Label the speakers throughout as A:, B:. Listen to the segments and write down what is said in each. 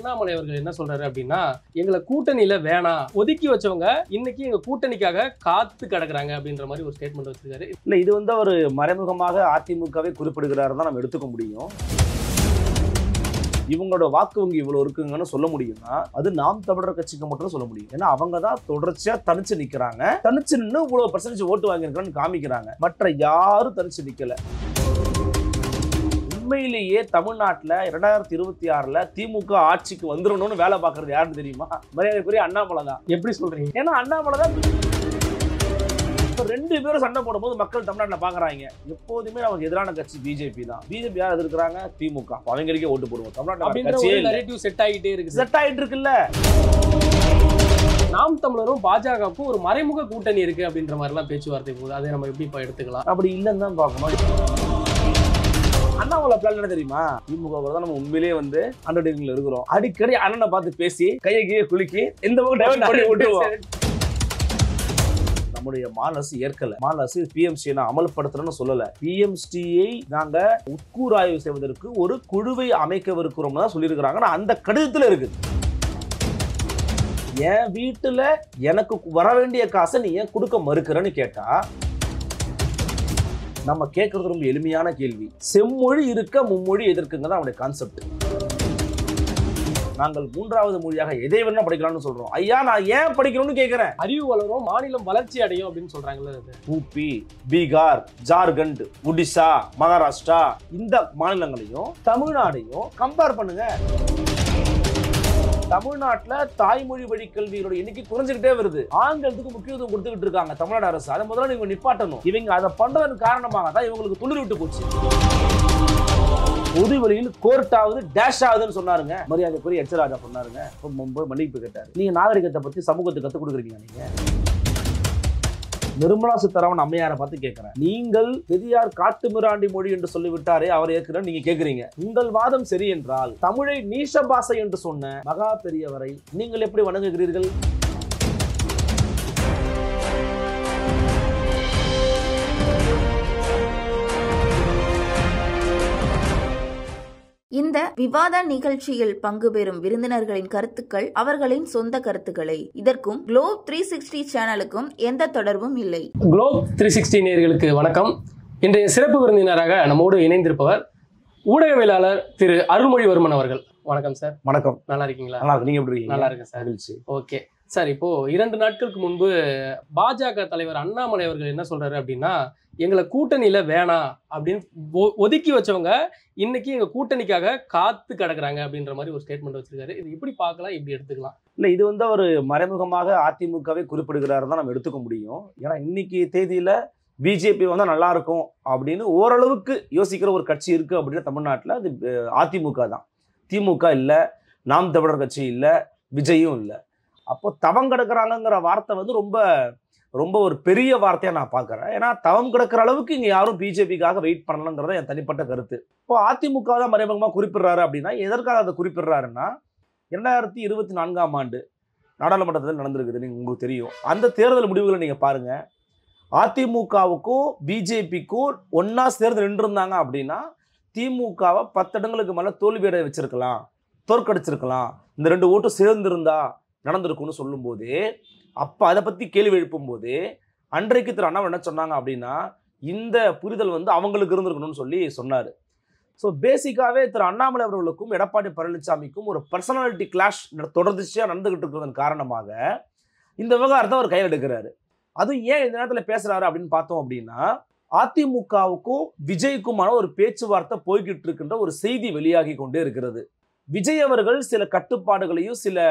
A: அண்ணாமலை அவர்கள் என்ன சொல்றாரு அப்படின்னா, எங்களை கூட்டணியில வேணாம், ஒதுக்கி வச்சவங்க இன்னைக்கு எங்க கூட்டணிக்காக காத்து கிடக்குறாங்க அப்படின்ற மாதிரி ஒரு ஸ்டேட்மெண்ட் வச்சிருக்காரு.
B: இல்ல, இது வந்து அவர் மறைமுகமாக அதிமுகவை குறிப்பிடுகிறாரு தான் நம்ம எடுத்துக்க முடியும். இவங்களோட வாக்கு வங்கி இவ்வளவு இருக்குங்கன்னு சொல்ல முடியும்னா அது நாம் தமிழர் கட்சிக்கு மட்டும் சொல்ல முடியும். ஏன்னா அவங்க தான் தொடர்ச்சியா தனிச்சு நிக்கிறாங்க. தனிச்சு நின்று இவ்வளவு பர்சன்டேஜ் ஓட்டு வாங்கியிருக்கான்னு காமிக்கிறாங்க. மற்ற யாரும் தனிச்சு நிக்கல. உண்மையிலேயே தமிழ்நாட்டுல 2026ல திமுக ஆட்சிக்கு வந்துடணும்னு வேலை பார்க்கறது யாருன்னு தெரியுமா? மரியாதைக்குரிய அண்ணாமலை தான்.
A: எப்படி சொல்றீங்க?
B: ஏன்னா அண்ணாமலை தான் ரெண்டு பேரும் சண்டை போடும்போது மக்கள் தமிழ்நாட்டில் பாக்குறாங்க. எப்போதுமே நமக்கு எதிரான கட்சி பிஜேபி தான். பிஜேபி யார் எதிர்க்கிறாங்க? திமுக. அவங்களுக்கே ஓட்டு போடுவோம். தமிழ்நாட்டில்
A: செட் ஆகிட்டே இருக்கு.
B: செட் ஆகிட்டு இருக்குல்ல.
A: நாம் தமிழரும் பாஜகவுக்கும் ஒரு மறைமுக கூட்டணி இருக்கு அப்படின்ற மாதிரி எல்லாம் பேச்சுவார்த்தை போகுது. அதை நம்ம எப்படி எடுத்துக்கலாம்?
B: அப்படி இல்லைன்னு தான் பார்க்கணும். அண்ணாமலை பிளான் என்ன தெரியுமா? திமுக தான் நம்ம உண்மையிலேயே வந்து அண்டர்டேக்கிங்ல இருக்கிறோம். அடிக்கடி அண்ணனை பார்த்து பேசி கையை கீழே குலுக்கி எந்த பக்கம் டைவர்ட் பண்ணி விட்டுருவோம். நம்முடைய மாநில ஏற்கல. மாநில பிஎம்சி அமல்படுத்துறோம்னு சொல்லல. பிஎம்சியை நாங்க உட்கூராய்வு செய்வதற்கு ஒரு குழுவை அமைக்கவிருக்கிறோம் தான் சொல்லியிருக்கிறாங்க. அந்த கடிதத்துல இருக்கு. என் வீட்டுல எனக்கு வர வேண்டிய காசை நீ ஏன் கொடுக்க மறுக்கிறன்னு கேட்டா நம்ம கேட்கறது ரொம்ப எளிமையான கேள்வி. செம்மொழி இருக்க மும்மொழி எதிர்க்குங்க தான் அவனுடைய கான்செப்ட். நாங்கள் மூன்றாவது மொழியாக எதை வேணா படிக்கலாம்னு சொல்றோம். ஐயா, நான் ஏன் படிக்கணும்னு கேட்கிறேன்.
A: அறிவு வளரும், மாநிலம் வளர்ச்சி அடையும் அப்படின்னு சொல்றாங்கல்ல.
B: யூபி, பீகார், ஜார்க்கண்ட், ஒடிசா, மகாராஷ்டிரா இந்த மாநிலங்களையும் தமிழ்நாடையும் கம்பேர் பண்ணுங்க. தமிழ்நாட்டுல தாய்மொழி வழி கல்வியோட எண்ணிக்கை குறைஞ்சுக்கிட்டே வருது. ஆங்கிலத்துக்கு முக்கியத்துவம் கொடுத்துக்கிட்டு இருக்காங்க தமிழ்நாடு அரசு. அதை முதல்ல நீங்க நிப்பாட்டணும். இவங்க அதை பண்றதன் காரணமாக தான் இவங்களுக்கு துளிர் விட்டு போச்சு. பொது வழியில் கோர்ட் ஆகுது, டேஷ் ஆகுதுன்னு சொன்னாருங்க. மரியாதைக்குரிய எச் ராஜா சொன்னாருங்க. மும்பை மன்னிப்பு கேட்டாரு. நீங்க நாகரிகத்தை பத்தி சமூகத்துக்கு கத்துக் கொடுக்குறீங்க. நீங்க நிர்மலா சீதாராமன் அம்மையாரை பார்த்து கேட்கிறேன். நீங்கள் பெரியார் காட்டு மிராண்டி மொழி என்று சொல்லிவிட்டாரே, அவர் ஏற்கிறேன் நீங்க கேட்கிறீங்க. உங்கள் வாதம் சரி என்றால் தமிழை நீஷ பாஷை என்று சொன்ன மகா பெரியவரை நீங்கள் எப்படி வணங்குகிறீர்கள்?
C: இந்த விவாத நிகழ்ச்சியில் பங்கு பெறும் விருந்தினர்களின் கருத்துக்கள் அவர்களின் சொந்த கருத்துக்களை. இதற்கும் குளோப் 360 சேனலுக்கும் எந்த தொடர்பும் இல்லை.
A: குளோப் 360 நேயர்களுக்கு வணக்கம். இன்றைய சிறப்பு விருந்தினராக நம்மோடு இணைந்திருப்பவர் ஊடகவியலாளர் திரு அருள்மொழிவர்மன் அவர்கள். வணக்கம் சார்.
B: வணக்கம்.
A: நல்லா இருக்கீங்களா?
B: நல்லா இருக்கு. நீங்க எப்படி இருக்கீங்க?
A: நல்லா இருக்கேன் சார். ஓகே சார், இப்போ 2 நாட்களுக்கு முன்பு பாஜக தலைவர் அண்ணாமலை அவர்கள் என்ன சொல்றாரு அப்படின்னா, எங்களை கூட்டணியில வேணாம் அப்படின்னு ஒதுக்கி வச்சவங்க இன்னைக்கு எங்க கூட்டணிக்காக காத்து கிடக்குறாங்க அப்படின்ற மாதிரி ஒரு ஸ்டேட்மெண்ட் வச்சிருக்காரு. இது எப்படி பார்க்கலாம், எப்படி எடுத்துக்கலாம்?
B: இல்ல, இது வந்து அவர் மறைமுகமாக அதிமுகவை குறிப்பிடுகிறாரு தான் நம்ம எடுத்துக்க முடியும். ஏன்னா இன்னைக்கு தேதியில பிஜேபி வந்தா நல்லா இருக்கும் அப்படின்னு ஓரளவுக்கு யோசிக்கிற ஒரு கட்சி இருக்கு அப்படின்னா தமிழ்நாட்டில் அது அதிமுக தான். திமுக இல்லை, நாம் தமிழர் கட்சி இல்லை, விஜயும் இல்லை. அப்போ தவம் கிடக்குறாங்கிற வார்த்தை வந்து ரொம்ப ரொம்ப ஒரு பெரிய வார்த்தையா நான் பார்க்குறேன். ஏன்னா தவம் கிடக்கிற அளவுக்கு இங்கே யாரும் பிஜேபிக்காக வெயிட் பண்ணலங்கிறத என் தனிப்பட்ட கருத்து. இப்போ அதிமுக தான் மறைமுகமாக குறிப்பிடுறாரு அப்படின்னா எதற்காக அதை குறிப்பிடுறாருன்னா 2024ஆம் ஆண்டு நாடாளுமன்றத்தில் நடந்திருக்குது. உங்களுக்கு தெரியும். அந்த தேர்தல் முடிவுகளை நீங்கள் பாருங்க. அதிமுகவுக்கும் பிஜேபிக்கும் ஒன்னா சேர்ந்து நின்றுருந்தாங்க அப்படின்னா திமுகவை 10 இடங்களுக்கு மேலே தோல்வியடை வச்சிருக்கலாம், தோற்கடிச்சிருக்கலாம். இந்த 2 ஓட்டும் சேர்ந்திருந்தா நடந்திருக்கும்னு சொல்லும்போது, அப்போ அதை பற்றி கேள்வி எழுப்பும் போது அன்றைக்கு திரு அண்ணா என்ன சொன்னாங்க அப்படின்னா, இந்த புரிதல் வந்து அவங்களுக்கு இருந்திருக்கணும்னு சொல்லி சொன்னார். ஸோ பேசிக்காகவே திரு அண்ணாமலை அவர்களுக்கும் எடப்பாடி பழனிசாமிக்கும் ஒரு பர்சனாலிட்டி கிளாஷ் தொடர்ச்சியாக நடந்துகிட்டு இருக்கிறதன் காரணமாக இந்த விவகாரத்தை அவர் கையில் எடுக்கிறாரு. அதுவும் ஏன் இந்த நேரத்தில் பேசுறாரு அப்படின்னு பார்த்தோம் அப்படின்னா, அதிமுகவுக்கும் விஜய்க்குமான ஒரு பேச்சுவார்த்தை போய்கிட்டு இருக்கின்ற ஒரு செய்தி வெளியாகி கொண்டே இருக்கிறது. விஜய் அவர்கள் சில கட்டுப்பாடுகளையும் சில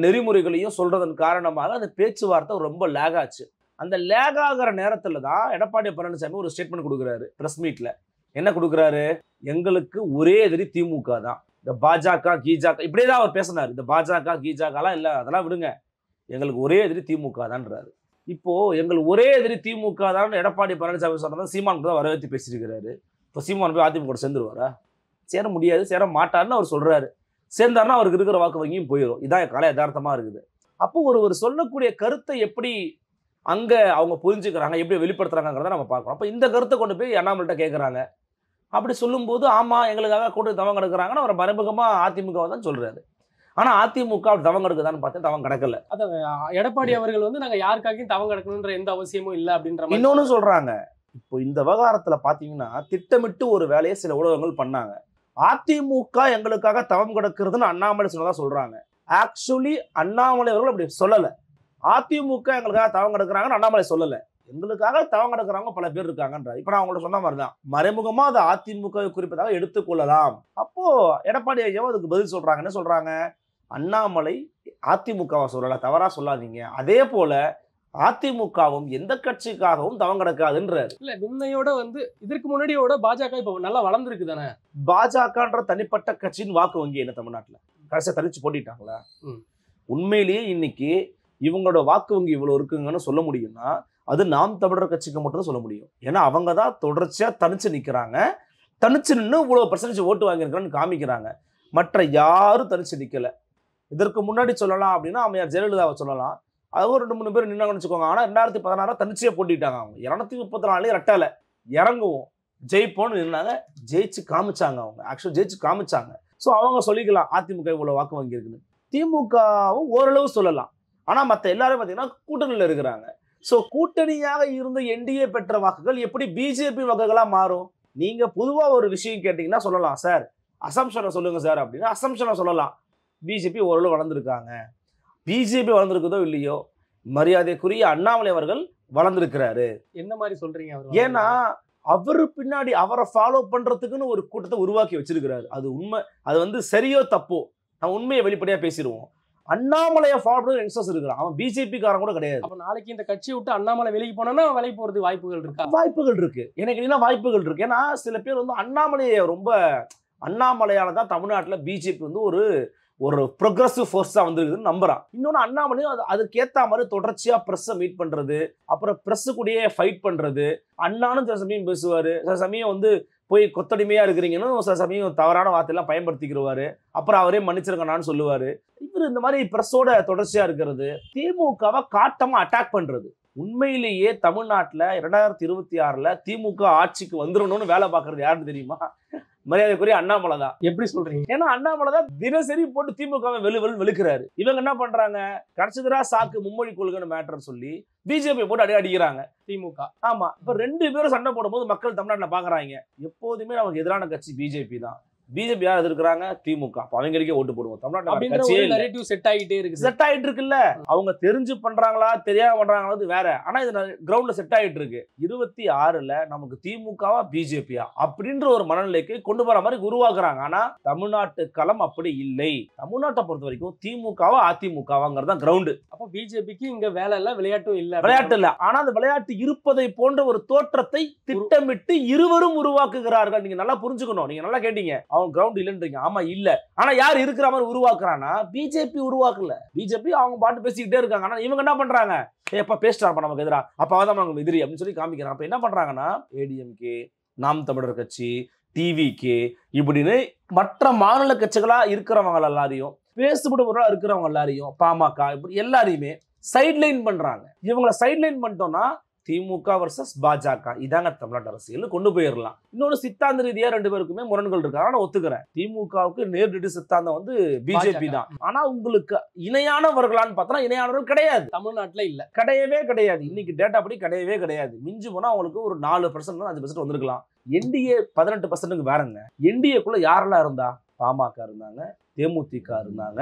B: நெறிமுறைகளையும் சொல்றதன் காரணமாக அந்த பேச்சுவார்த்தை ரொம்ப லேக் ஆச்சு. அந்த லேக் ஆகிற நேரத்தில் தான் எடப்பாடி பழனிசாமி ஒரு ஸ்டேட்மெண்ட் கொடுக்குறாரு பிரஸ் மீட்ல. என்ன கொடுக்குறாரு? எங்களுக்கு ஒரே எதிரி திமுக தான். இந்த பாஜக கீஜாக இப்படியே தான் அவர் பேசினார். இந்த பாஜக கீஜாக்கெல்லாம் இல்லை, அதெல்லாம் விடுங்க, எங்களுக்கு ஒரே எதிரி திமுக தான்றாரு. இப்போ எங்களுக்கு ஒரே எதிரி திமுக தான் எடப்பாடி பழனிசாமி சொன்னதான் சீமான் தான் வரவேற்று பேசியிருக்கிறாரு. இப்போ சீமான் போய் அதிமுக சேர்ந்துருவாரா? சேர முடியாது, சேர மாட்டாருன்னு அவர் சொல்றாரு. சேர்ந்தாருன்னா அவருக்கு இருக்கிற வாக்கு வங்கியும் போயிடும். இதான் கலை யதார்த்தமா இருக்குது. அப்போ ஒரு சொல்லக்கூடிய கருத்தை எப்படி அங்க அவங்க புரிஞ்சுக்கிறாங்க, எப்படி வெளிப்படுத்துறாங்கிறத நம்ம பார்க்கணும். அப்போ இந்த கருத்தை கொண்டு போய் அண்ணாமலைட்ட கேட்குறாங்க. அப்படி சொல்லும்போது ஆமா எங்களுக்காக கூட்டணி தவம் கிடக்குறாங்கன்னு அவர் மறைமுகமா அதிமுக தான் சொல்றாரு. ஆனா அதிமுக தவம் கிடக்குதான்னு பார்த்தா தவம் கிடக்கல.
A: அதான் எடப்பாடி அவர்கள் வந்து நாங்க யாருக்காகவும் தவம் கிடக்கணுன்ற எந்த அவசியமும் இல்லை அப்படின்ற மாதிரி
B: இன்னொன்னு சொல்றாங்க. இப்போ இந்த விவகாரத்துல பாத்தீங்கன்னா திட்டமிட்டு ஒரு வேலையை சில ஊடகங்கள் பண்ணாங்க. அதிமுக எங்களுக்காக தவம் கிடக்குறதுன்னு அண்ணாமலை சொன்னதா சொல்றாங்க. ஆக்சுவலி அண்ணாமலை அவர்கள் அப்படி சொல்லல. அதிமுக எங்களுக்காக தவம் கிடக்குறாங்கன்னு அண்ணாமலை சொல்லல. எங்களுக்காக தவம் கிடக்குறவங்க பல பேர் இருக்காங்கன்றார். இப்ப நான் உங்கள்ட்ட சொன்ன மாதிரிதான் மறைமுகமா அதை அதிமுக குறிப்பதாக எடுத்துக்கொள்ளலாம். அப்போ எடப்பாடி ஐயாவும் அதுக்கு பதில் சொல்றாங்க. என்ன சொல்றாங்க? அண்ணாமலை அதிமுகவை சொல்லல, தவறா சொல்லாதீங்க. அதே போல அதிமுகவும் எந்த கட்சிக்காகவும் தவம் கிடக்காதுன்றாரு.
A: இல்ல முன்னையோட வந்து இதற்கு முன்னாடியோட பாஜக இப்ப நல்லா வளர்ந்துருக்கு தானே.
B: பாஜகன்ற தனிப்பட்ட கட்சியின் வாக்கு வங்கி என்ன தமிழ்நாட்டுல கடைசியா தனிச்சு போட்டிட்டாங்களா? உண்மையிலேயே இன்னைக்கு இவங்களோட வாக்கு வங்கி இவ்வளவு இருக்குங்கன்னு சொல்ல முடியும்னா அது நாம் தமிழர் கட்சிக்கு மட்டும் சொல்ல முடியும். ஏன்னா அவங்க தான் தொடர்ச்சியா தனிச்சு நிக்கிறாங்க. தனிச்சு நின்று இவ்வளவு பர்சன்டேஜ் ஓட்டு வாங்கியிருக்கான்னு காமிக்கிறாங்க. மற்ற யாரும் தனிச்சு நிக்கல. இதற்கு முன்னாடி சொல்லலாம் அப்படின்னா அம்மையார் ஜெயலலிதாவை சொல்லலாம். அது ஒரு 2-3 பேர் நின்னாங்கன்னு வச்சுக்கோங்க. ஆனா 2016 தனிச்சே போட்டிட்டாங்க. அவங்க 234 ரெட்டல இறங்குவோம் ஜெயிப்போம்னு நின்னாங்க. ஜெயிச்சு காமிச்சாங்க. அவங்க ஆக்சுவலி ஜெயிச்சு காமிச்சாங்க. ஸோ அவங்க சொல்லிக்கலாம் அதிமுக இவ்வளவு வாக்கு வங்கி இருக்குன்னு. திமுகவும் ஓரளவு சொல்லலாம். ஆனா மற்ற எல்லாரும் பார்த்தீங்கன்னா கூட்டணியில் இருக்கிறாங்க. ஸோ கூட்டணியாக இருந்த என்டிஏ பெற்ற வாக்குகள் எப்படி பிஜேபி வாக்குகளா மாறும்? நீங்க பொதுவா ஒரு விஷயம் கேட்டீங்கன்னா சொல்லலாம், சார் அசம்ஷனை சொல்லுங்க சார் அப்படின்னா அசம்ஷனை சொல்லலாம். பிஜேபி ஓரளவு வளர்ந்துருக்காங்க. பிஜேபி வளர்ந்துருக்குதோ இல்லையோ மரியாதைக்குரிய அண்ணாமலை அவர்கள் வளர்ந்துருக்கிறாரு.
A: என்ன மாதிரி சொல்றீங்க?
B: ஏன்னா அவரு பின்னாடி அவரை ஃபாலோ பண்றதுக்குன்னு ஒரு கூட்டத்தை உருவாக்கி வச்சிருக்கிறாரு. அது உண்மை. அது வந்து சரியோ தப்போ நம்ம உண்மையை வெளிப்படையா பேசிடுவோம். அண்ணாமலையை ஃபாலோ பண்ண யங்ஸ்டர்ஸ் இருக்கிறான். அவன் பிஜேபி காரன் கூட கிடையாது.
A: அப்ப நாளைக்கு இந்த கட்சியை விட்டு அண்ணாமலை வெளியே போனா விலைக்கு போறது வாய்ப்புகள் இருக்கா?
B: வாய்ப்புகள் இருக்கு. எனக்கு என்ன வாய்ப்புகள் இருக்கு? ஏன்னா சில பேர் வந்து அண்ணாமலையை ரொம்ப அண்ணாமலையால தான் தமிழ்நாட்டுல பிஜேபி வந்து ஒரு ப்ரோக்ரஸிவ் ஃபோர்ஸா வந்துருக்குதுன்னு நம்புறான். இன்னொன்னு அண்ணாமலையும் அதுக்கு ஏத்த மாதிரி தொடர்ச்சியா பிரஸ்ஸை மீட் பண்றது, அப்புறம் பிரஸ் கூடயே ஃபைட் பண்றது. அண்ணானும் சில சமயம் பேசுவாரு, சில சமயம் வந்து போய் கொத்தடிமையா இருக்கிறீங்கன்னு சில சமயம் தவறான வார்த்தையெல்லாம் பயன்படுத்திக்கிறவாரு. அப்புறம் அவரே மன்னிச்சிருக்கணான்னு சொல்லுவாரு. இவர் இந்த மாதிரி பிரஸோட தொடர்ச்சியா இருக்கிறது, திமுகவை காட்டமா அட்டாக் பண்றது. உண்மையிலேயே தமிழ்நாட்டுல 2026 திமுக ஆட்சிக்கு வந்துடணும்னு வேலை பார்க்கறது யாருன்னு தெரியுமா? மரியாதைக்குரிய அண்ணாமலை தான்.
A: எப்படி சொல்றீங்க?
B: ஏன்னா அண்ணாமலை தான் தினசரி போட்டு திமுகவை வெளுக்கிறாரு. இவங்க என்ன பண்றாங்க? கடைசிதரா சாக்கு மும்மொழி கொள்கைன்னு மேட்டர் சொல்லி பிஜேபி போட்டு அடிக்கிறாங்க திமுக. ஆமா, இப்ப 2 பேரும் சண்டை போடும்போது மக்கள் தமிழ்நாட்டுல பாக்குறாங்க எப்போதுமே நமக்கு எதிரான கட்சி பிஜேபி தான். பிஜேபி யார் எதிர்க்கிறாங்க? திமுக. அவங்களுக்கே ஓட்டு போடுவோம். தமிழ்நாட்டுல
A: செட் ஆகிட்டே இருக்கு.
B: செட் ஆயிட்டு இருக்குல்ல. அவங்க தெரிஞ்சு பண்றாங்களா தெரியாம பண்றாங்களா வேற. ஆனா இது கிரவுண்ட்ல செட் ஆயிட்டு இருக்கு. 26 நமக்கு திமுகவா பிஜேபியா அப்படின்ற ஒரு மனநிலைக்கு கொண்டு போற மாதிரி உருவாக்குறாங்க. ஆனா தமிழ்நாட்டு களம் அப்படி இல்லை. தமிழ்நாட்டை பொறுத்த வரைக்கும் திமுகவா அதிமுகவாங்கிறதா கிரவுண்டு.
A: அப்ப பிஜேபிக்கு இங்க வேலை இல்ல, விளையாட்டும் இல்ல.
B: விளையாட்டு இல்ல. ஆனா அந்த விளையாட்டு இருப்பதை போன்ற ஒரு தோற்றத்தை திட்டமிட்டு இருவரும் உருவாக்குகிறார்கள். நீங்க நல்லா புரிஞ்சுக்கணும். நீங்க நல்லா கேட்டீங்க. அவங்க கிரவுண்ட் இல்லன்றீங்க. ஆமா இல்ல. ஆனா யார் இருக்கிற மாதிரி உருவாக்குறானா? பிஜேபி உருவாக்கல. பிஜேபி அவங்க பாட்டு பேசிக்கிட்டே இருக்காங்க. ஆனா இவங்க என்ன பண்றாங்க? எப்ப பேசிட்டாப்பா நமக்கு எதிரா, அப்ப அவதான் நமக்கு எதிரி அப்படின்னு சொல்லி காமிக்கிறாங்க. அப்ப என்ன பண்றாங்கன்னா ஏடிஎம்கே, நாம் தமிழர் கட்சி, டிவிகே இப்படின்னு மற்ற மாநில கட்சிகளா இருக்கிறவங்க எல்லாரையும், பேசுபடுபவர்களா இருக்கிறவங்க எல்லாரையும், பாமக இப்படி எல்லாரையுமே சைட்லைன் பண்றாங்க. இவங்களை சைட்லைன் பண்ணிட்டோம்னா திமுக வர்சஸ் பாஜக இதாங்க தமிழ்நாட்டு அரசியல் கொண்டு போயிடலாம். இன்னொன்னு சித்தாந்த ரீதியா 2 பேருக்குமே முரண்கள் இருக்கு. ஆனா ஒத்துக்கிறேன், திமுகவுக்கு நேரடி சித்தாந்தம் வந்து பிஜேபி தான். ஆனா உங்களுக்கு இணையானவர்களான்னு பார்த்தா இணையானவர்கள் கிடையாது.
A: தமிழ்நாட்டுல இல்ல,
B: கிடையவே கிடையாது. இன்னைக்கு டேட்டா படி கிடையவே கிடையாது. மிஞ்சி போனா அவங்களுக்கு ஒரு 4% 5% வந்திருக்கலாம். என்டிஏ 18% வேறங்க. என்டிஏக்குள்ள யாரெல்லாம் இருந்தா? பாமக இருந்தாங்க, தேமுதிக இருந்தாங்க,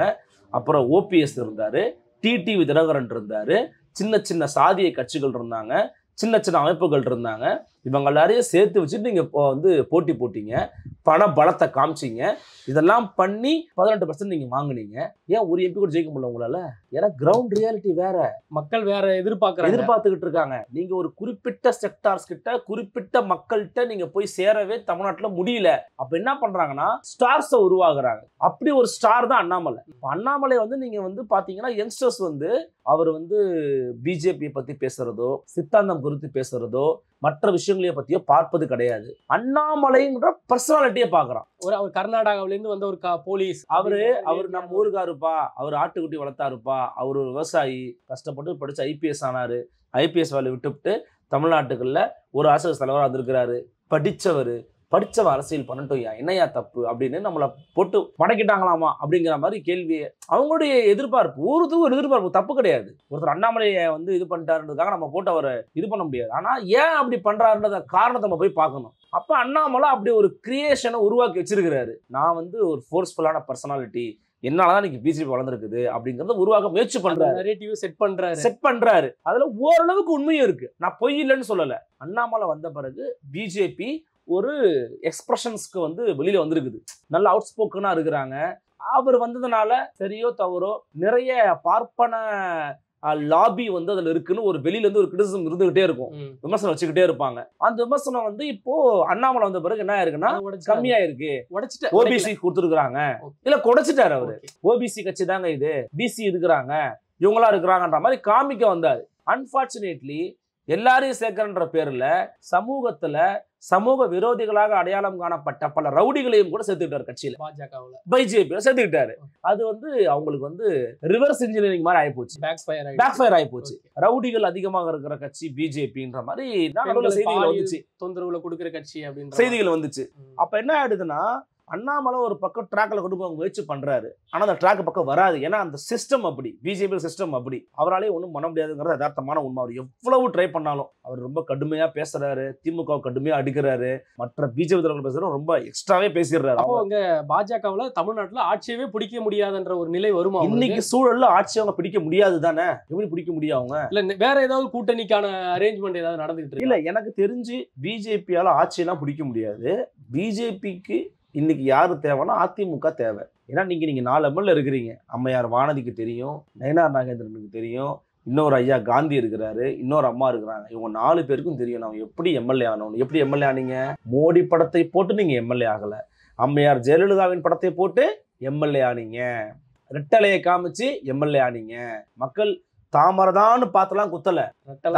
B: அப்புறம் ஓபிஎஸ் இருந்தாரு, டிடிவி தினகரன் இருந்தாரு, சின்ன சின்ன சாதிய கட்சிகள் இருந்தாங்க, சின்ன சின்ன அமைப்புகள் இருந்தாங்க. இவங்க எல்லாரையும் சேர்த்து வச்சுட்டு நீங்க வந்து போட்டி போட்டீங்க, பண பலத்தை காமிச்சிங்க. இதெல்லாம் பண்ணி 18% நீங்க வாங்குனீங்க. ஏன் ஒரு எம்பி கூட ஜெயிக்க முடியல உங்களால? ஏன்னா கிரவுண்ட் ரியாலிட்டி வேற, மக்கள் வேற எதிர்பார்த்துக்கிட்டு இருக்காங்க. நீங்க ஒரு குறிப்பிட்ட செக்டார்ஸ் கிட்ட, குறிப்பிட்ட மக்கள்கிட்ட நீங்க போய் சேரவே தமிழ்நாட்டுல முடியல. அப்ப என்ன பண்றாங்கன்னா ஸ்டார்ஸை உருவாக்குறாங்க. அப்படி ஒரு ஸ்டார் தான் அண்ணாமலை. அண்ணாமலை வந்து நீங்க வந்து பாத்தீங்கன்னா யங்ஸ்டர்ஸ் வந்து அவர் வந்து பிஜேபி பத்தி பேசுறதோ, சித்தாந்தம் குறித்து பேசுறதோ, மற்ற விஷயங்களையும் பத்தியோ பார்ப்பது கிடையாது. அண்ணாமலைன்ற பர்சனாலிட்டியை பாக்குறான்.
A: அவர் கர்நாடகாவில இருந்து வந்த ஒரு போலீஸ், அவரு நம்ம ஊருக்காருப்பா, அவர் ஆட்டுக்குட்டி வளர்த்தாருப்பா, அவர் ஒரு விவசாயி, கஷ்டப்பட்டு படிச்சு ஐபிஎஸ் ஆனாரு. ஐபிஎஸ் வேலை விட்டுவிட்டு தமிழ்நாட்டுக்குள்ள ஒரு அரசியல் தலைவராக வந்திருக்கிறாரு. படிச்சவர்,
B: படிச்சவ அரசியல் பண்ணட்டும், என்னையா தப்பு அப்படின்னு நம்மளை போட்டு மடக்கிட்டாங்களாமா அப்படிங்கிற மாதிரி கேள்வியை அவங்களுடைய எதிர்பார்ப்பு. ஒருத்தருக்கு ஒரு எதிர்பார்ப்பு தப்பு கிடையாது. ஒருத்தர் அண்ணாமலையை வந்து இது பண்ணிட்டாருன்றதுக்காக நம்ம போட்டு அவரை இது பண்ண முடியாது. ஆனா ஏன் அப்படி பண்றாருன்றத காரணத்தை நம்ம போய் பார்க்கணும். அப்ப அண்ணாமலை அப்படி ஒரு கிரியேஷனை உருவாக்கி வச்சிருக்கிறாரு. நான் வந்து ஒரு ஃபோர்ஸ்ஃபுல்லான பர்சனாலிட்டி, என்னாலதான் இன்னைக்கு பிஜேபி வளர்ந்துருக்குது அப்படிங்கறத உருவாக்க முயற்சி பண்றாரு, செட் பண்றாரு. அதுல ஓரளவுக்கு உண்மையும் இருக்கு, நான் பொய் இல்லைன்னு சொல்லல. அண்ணாமலை வந்த பிறகு பிஜேபி ஒரு எக்ஸ்பிரஷன்ஸ்க்கு வந்து வெளியில வந்திருக்குது, நல்ல அவுட் ஸ்போக்கனா இருக்கிறாங்க. அவர் வந்ததுனால சரியோ தவறோ நிறைய பார்ப்பன லாபி வந்து அதுல இருக்குன்னு ஒரு வெளியில இருந்து ஒரு கிரிட்டிசிசம் இருந்துகிட்டே இருக்கும், விமர்சனம் வச்சுக்கிட்டே இருப்பாங்க. அந்த விமர்சனம் வந்து இப்போ அண்ணாமலை வந்த பிறகு என்ன ஆயிருக்குன்னா கம்மியா இருக்கு. ஓபிசி கொடுத்துருக்காங்க, இல்ல குடைச்சிட்டாரு அவரு. ஓபிசி கட்சி தாங்க இது, பிசி இருக்கிறாங்க, இவங்களா இருக்கிறாங்கன்ற மாதிரி காமிக்க வந்தாரு. அன்பார்ச்சுனேட்லி எல்லாரையும் சேர்க்கிறன்ற பேர்ல சமூகத்துல சமூக விரோதிகளாக அடையாளம் காணப்பட்ட பல ரவுடிகளையும் கூட சேர்த்துக்கிட்டாரு கட்சியில, பிஜேபி சேர்த்துக்கிட்டாரு. அது வந்து அவங்களுக்கு வந்து ரிவர்ஸ் இன்ஜினியரிங் மாதிரி ஆயிப்போச்சு, பேக் ஃபயர் ஆயிப்போச்சு. ரவுடிகள் அதிகமாக இருக்கிற கட்சி பிஜேபின்ற மாதிரி செய்திகள் வந்துச்சு,
A: தொந்தரவுல கொடுக்கிற கட்சி அப்படின்னு
B: செய்திகள் வந்துச்சு. அப்ப என்ன ஆயிடுதுன்னா அண்ணாமலை ஒரு பக்கம் ட்ராக்ல கொண்டு போக முயற்சி பண்றாரு, ஆனா அந்த ட்ராக் பக்கம் வராது. ஏன்னா அந்த சிஸ்டம் அப்படி, பிஜேபி சிஸ்டம் அப்படி, அவராலே ஒன்றும் பண்ண முடியாதுங்கிறது யதார்த்தமான உண்மை. அவர் எவ்வளவு ட்ரை பண்ணாலும் அவர் ரொம்ப கடுமையா பேசுறாரு, திமுக கடுமையா அடிக்கிறாரு, மற்ற பிஜேபி தலைவர்கள் பேசுறாரு, ரொம்ப எக்ஸ்ட்ராவே பேசிடுறாரு.
A: அப்போ அங்க பாஜகவுல தமிழ்நாட்டுல ஆட்சியவே பிடிக்க முடியாதுன்ற ஒரு நிலை வருமா?
B: இன்னைக்கு சூழல்ல ஆட்சி அவங்க பிடிக்க முடியாது தானே, எப்படி பிடிக்க முடியும் அவங்க?
A: இல்ல வேற ஏதாவது கூட்டணிக்கான அரேஞ்ச்மெண்ட் ஏதாவது நடந்துகிட்டு இருக்கு?
B: இல்ல, எனக்கு தெரிஞ்சு பிஜேபியால ஆட்சியெல்லாம் பிடிக்க முடியாது. பிஜேபிக்கு இன்னைக்கு யாரு தேவைன்னா அதிமுக தேவை. ஏன்னா நீங்க 4 எம்எல்ஏ இருக்கிறீங்க. அம்மையார் வானதிக்கு தெரியும், நயனார் நாகேந்திரனுக்கு தெரியும், இன்னொரு ஐயா காந்தி இருக்கிறாரு, இன்னொரு அம்மா இருக்கிறாங்க. இவங்க 4 பேருக்கும் தெரியும் நான் எப்படி எம்எல்ஏ ஆனோம். எப்படி எம்எல்ஏ ஆனீங்க? மோடி படத்தை போட்டு நீங்க எம்எல்ஏ ஆகல, அம்மையார் ஜெயலலிதாவின் படத்தை போட்டு எம்எல்ஏ ஆனீங்க, ரெட்டலையை காமிச்சு எம்எல்ஏ ஆனீங்க. மக்கள் தாமரைதான்னு பார்த்துலாம் குத்தல,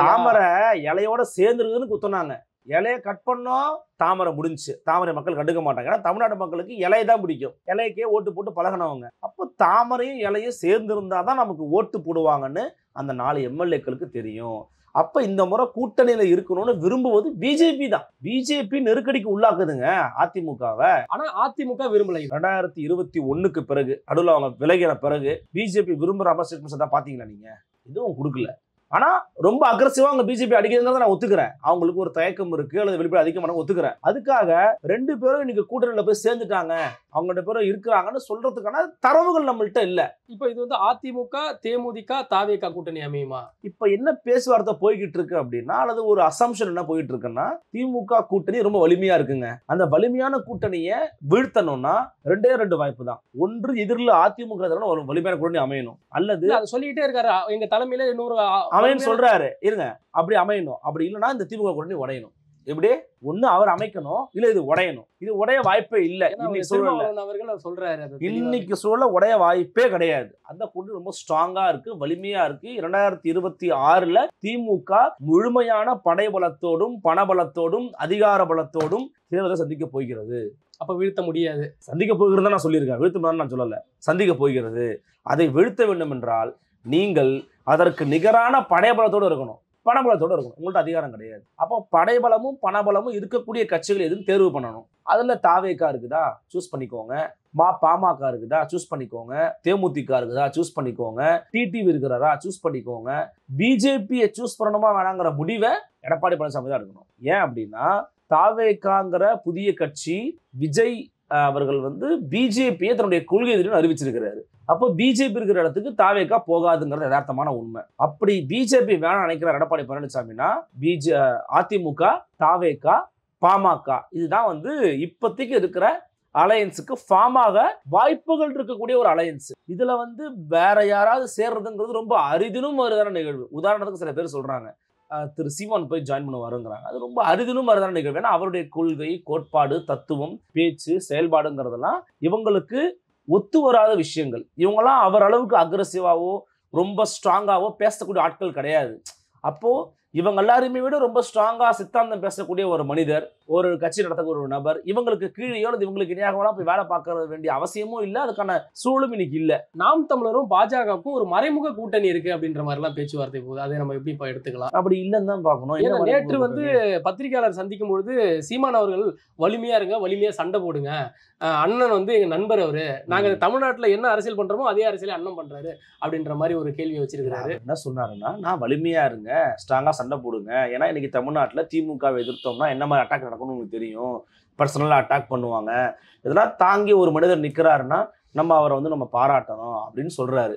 B: தாமரை இலையோட சேர்ந்துருக்குன்னு குத்துனாங்க. இலையை கட் பண்ணோம், தாமரை முடிஞ்சு. தாமரை மக்கள் கண்டுக்க மாட்டாங்க, ஏன்னா தமிழ்நாடு மக்களுக்கு இலையை தான் பிடிக்கும், இலைக்கே ஓட்டு போட்டு பழகினவங்க. அப்போ தாமரையும் இலையும் சேர்ந்து இருந்தாதான் நமக்கு ஓட்டு போடுவாங்கன்னு அந்த 4 எம்எல்ஏக்களுக்கு தெரியும். அப்ப இந்த முறை கூட்டணியில இருக்கணும்னு விரும்புவது பிஜேபி தான். பிஜேபி நெருக்கடிக்கு உள்ளாக்குதுங்க அதிமுகவை.
A: ஆனா அதிமுக விரும்பல.
B: 2021க்கு பிறகு நடுவில் அவங்க விலகின பிறகு பிஜேபி விரும்புற ஸ்டேட்மெண்ட்ஸ் தான் பாத்தீங்களா நீங்க? எதுவும் கொடுக்கல. ஆனா ரொம்ப அக்ரெசிவா அவங்க பிஜேபி அடிக்கிறதுங்கிறத நான் ஒத்துக்கிறேன். அவங்களுக்கு ஒரு தயக்கம் இருக்கு அல்லது வெளிப்படை அதிகமான ஒத்துக்கிறேன். அதுக்காக 2 பேரும் இன்னைக்கு கூட்டணியில போய் சேர்ந்துட்டாங்க, அவங்க 2 பேரும் இருக்கிறாங்கன்னு சொல்றதுக்கான தரவுகள் நம்மள்ட்ட இல்ல.
A: இப்ப இது வந்து அதிமுக தேமுதிக தாவேகா கூட்டணி அமையுமா?
B: இப்ப என்ன பேச்சுவார்த்தை போய்கிட்டு இருக்கு அப்படின்னா, அல்லது ஒரு அசம்ஷன் என்ன போயிட்டு இருக்குன்னா, திமுக கூட்டணி ரொம்ப வலிமையா இருக்குங்க. அந்த வலிமையான கூட்டணியை வீழ்த்தணும்னா 2 வாய்ப்பு தான். ஒன்று எதிரில் அதிமுக ஒரு வலிமையான கூட்டணி அமையணும், அல்லது
A: அது சொல்லிட்டே இருக்காரு எங்க தலைமையில இன்னொரு
B: அமையன்னு சொல்றாரு, இருங்க அப்படி அமையணும். அப்படி இல்லைன்னா இந்த திமுக கூட்டணி உடையணும். எப்படி? ஒண்ணு அவர் அமைக்கணும், இல்ல இது உடையணும். இது உடைய வாய்ப்பே இல்லை இன்னைக்கு சூழல்ல உடைய வாய்ப்பே கிடையாது. அந்த கூட்டணி ரொம்ப ஸ்ட்ராங்கா இருக்கு, வலிமையா இருக்கு. 2026ல திமுக முழுமையான படைபலத்தோடும் பணபலத்தோடும் அதிகார பலத்தோடும் தேர்தலை சந்திக்க போகிறது.
A: அப்ப வீழ்த்த முடியாது.
B: சந்திக்க போகிறது நான் சொல்லியிருக்கேன், வீழ்த்த நான் சொல்லல, சந்திக்க போகிறது. அதை வீழ்த்த வேண்டும் என்றால் நீங்கள் அதற்கு நிகரான படைபலத்தோடு இருக்கணும், பணபலத்தோடு இருக்கணும். உங்கள்ட்ட அதிகாரம் கிடையாது. அப்போ படைபலமும் பணபலமும் இருக்கக்கூடிய கட்சிகள் எதுன்னு தேர்வு பண்ணணும். அதுல தாவேகா இருக்குதா, சூஸ் பண்ணிக்கோங்க. பாமக இருக்குதா, சூஸ் பண்ணிக்கோங்க. தேமுதிக இருக்குதா, சூஸ் பண்ணிக்கோங்க. டிடிவி இருக்கிறாரா, சூஸ் பண்ணிக்கோங்க. பிஜேபியை சூஸ் பண்ணணுமா வேணாங்கிற முடிவை எடப்பாடி பழனிசாமி தான் எடுக்கணும். ஏன் அப்படின்னா தாவேகாங்கிற புதிய கட்சி, விஜய் அவர்கள் வந்து பிஜேபியை தன்னுடைய கொள்கை எதிரின்னு அறிவிச்சிருக்கிறாரு. அப்போ பிஜேபி இருக்கிற இடத்துக்கு தாவேகா போகாதுங்கிறது யதார்த்தமான உண்மை. அப்படி பிஜேபி வேணாம் நினைக்கிற எடப்பாடி பழனிசாமினா அதிமுக, தாவேகா, பாமக இதுதான் வந்து இப்போதைக்கு இருக்கிற அலையன்ஸுக்கு ஃபார்ம் ஆக வாய்ப்புகள் இருக்கக்கூடிய ஒரு அலையன்ஸ். இதுல வந்து வேற யாராவது சேர்றதுங்கிறது ரொம்ப அரிதினும் அரிதான நிகழ்வு. உதாரணத்துக்கு சில பேர் சொல்றாங்க திரு சீமான் போய் ஜாயின் பண்ணுவாருங்கிறாங்க. அது ரொம்ப அரிதினும் அரிதான நிகழ்வு. ஏன்னா அவருடைய கொள்கை, கோட்பாடு, தத்துவம், பேச்சு, செயல்பாடுங்கிறதெல்லாம் இவங்களுக்கு ஒத்து வராத விஷயங்கள். இவங்கெல்லாம் அவர் அளவுக்கு அக்ரெசிவாவோ ரொம்ப ஸ்ட்ராங்காவோ பேசக்கூடிய ஆட்கள் கிடையாது. அப்போ இவங்க எல்லாருமே விட ரொம்ப ஸ்ட்ராங்கா சித்தாந்தம் பேசக்கூடிய ஒரு மனிதர், ஒரு கட்சி நடத்தக்கூடிய ஒரு நபர். இவங்களுக்கு கீழேயோ இவங்களுக்கு இணையாக போய் வேலை பார்க்க வேண்டிய அவசியமும் இல்லை, அதுக்கான சூழலும் இன்னைக்கு இல்லை.
A: நாம் தமிழரும் பாஜகவுக்கும் ஒரு மறைமுக கூட்டணி இருக்கு அப்படின்ற மாதிரி எல்லாம் பேச்சுவார்த்தை போகுது. அதை நம்ம எப்படி எடுத்துக்கலாம்?
B: அப்படி இல்லைன்னு தான் பார்க்கணும்.
A: ஏன்னா நேற்று வந்து பத்திரிகையாளர் சந்திக்கும் பொழுது சீமான் அவர்கள் வலிமையா இருங்க, வலிமையா சண்டை போடுங்க, அண்ணன் வந்து எங்க நண்பர், அவரு நாங்க தமிழ்நாட்டுல என்ன அரசியல் பண்றோமோ அதே அரசியல் அண்ணன் பண்றாரு அப்படின்ற மாதிரி ஒரு கேள்வியை வச்சிருக்கிறாரு.
B: என்ன சொன்னாருன்னா, நான் வலிமையா இருங்க, ஸ்ட்ராங்கா சண்டை போடுங்க, ஏன்னா இன்னைக்கு தமிழ்நாட்டுல திமுகவை எதிர்த்தோம்னா என்ன மாதிரி அட்டாக் நடக்கும்னு உங்களுக்கு தெரியும், பர்சனலா அட்டாக் பண்ணுவாங்க, இதெல்லாம் தாங்கி ஒரு மனிதர் நிக்கிறாருன்னா நம்ம அவரை வந்து நம்ம பாராட்டணும் அப்படின்னு சொல்றாரு.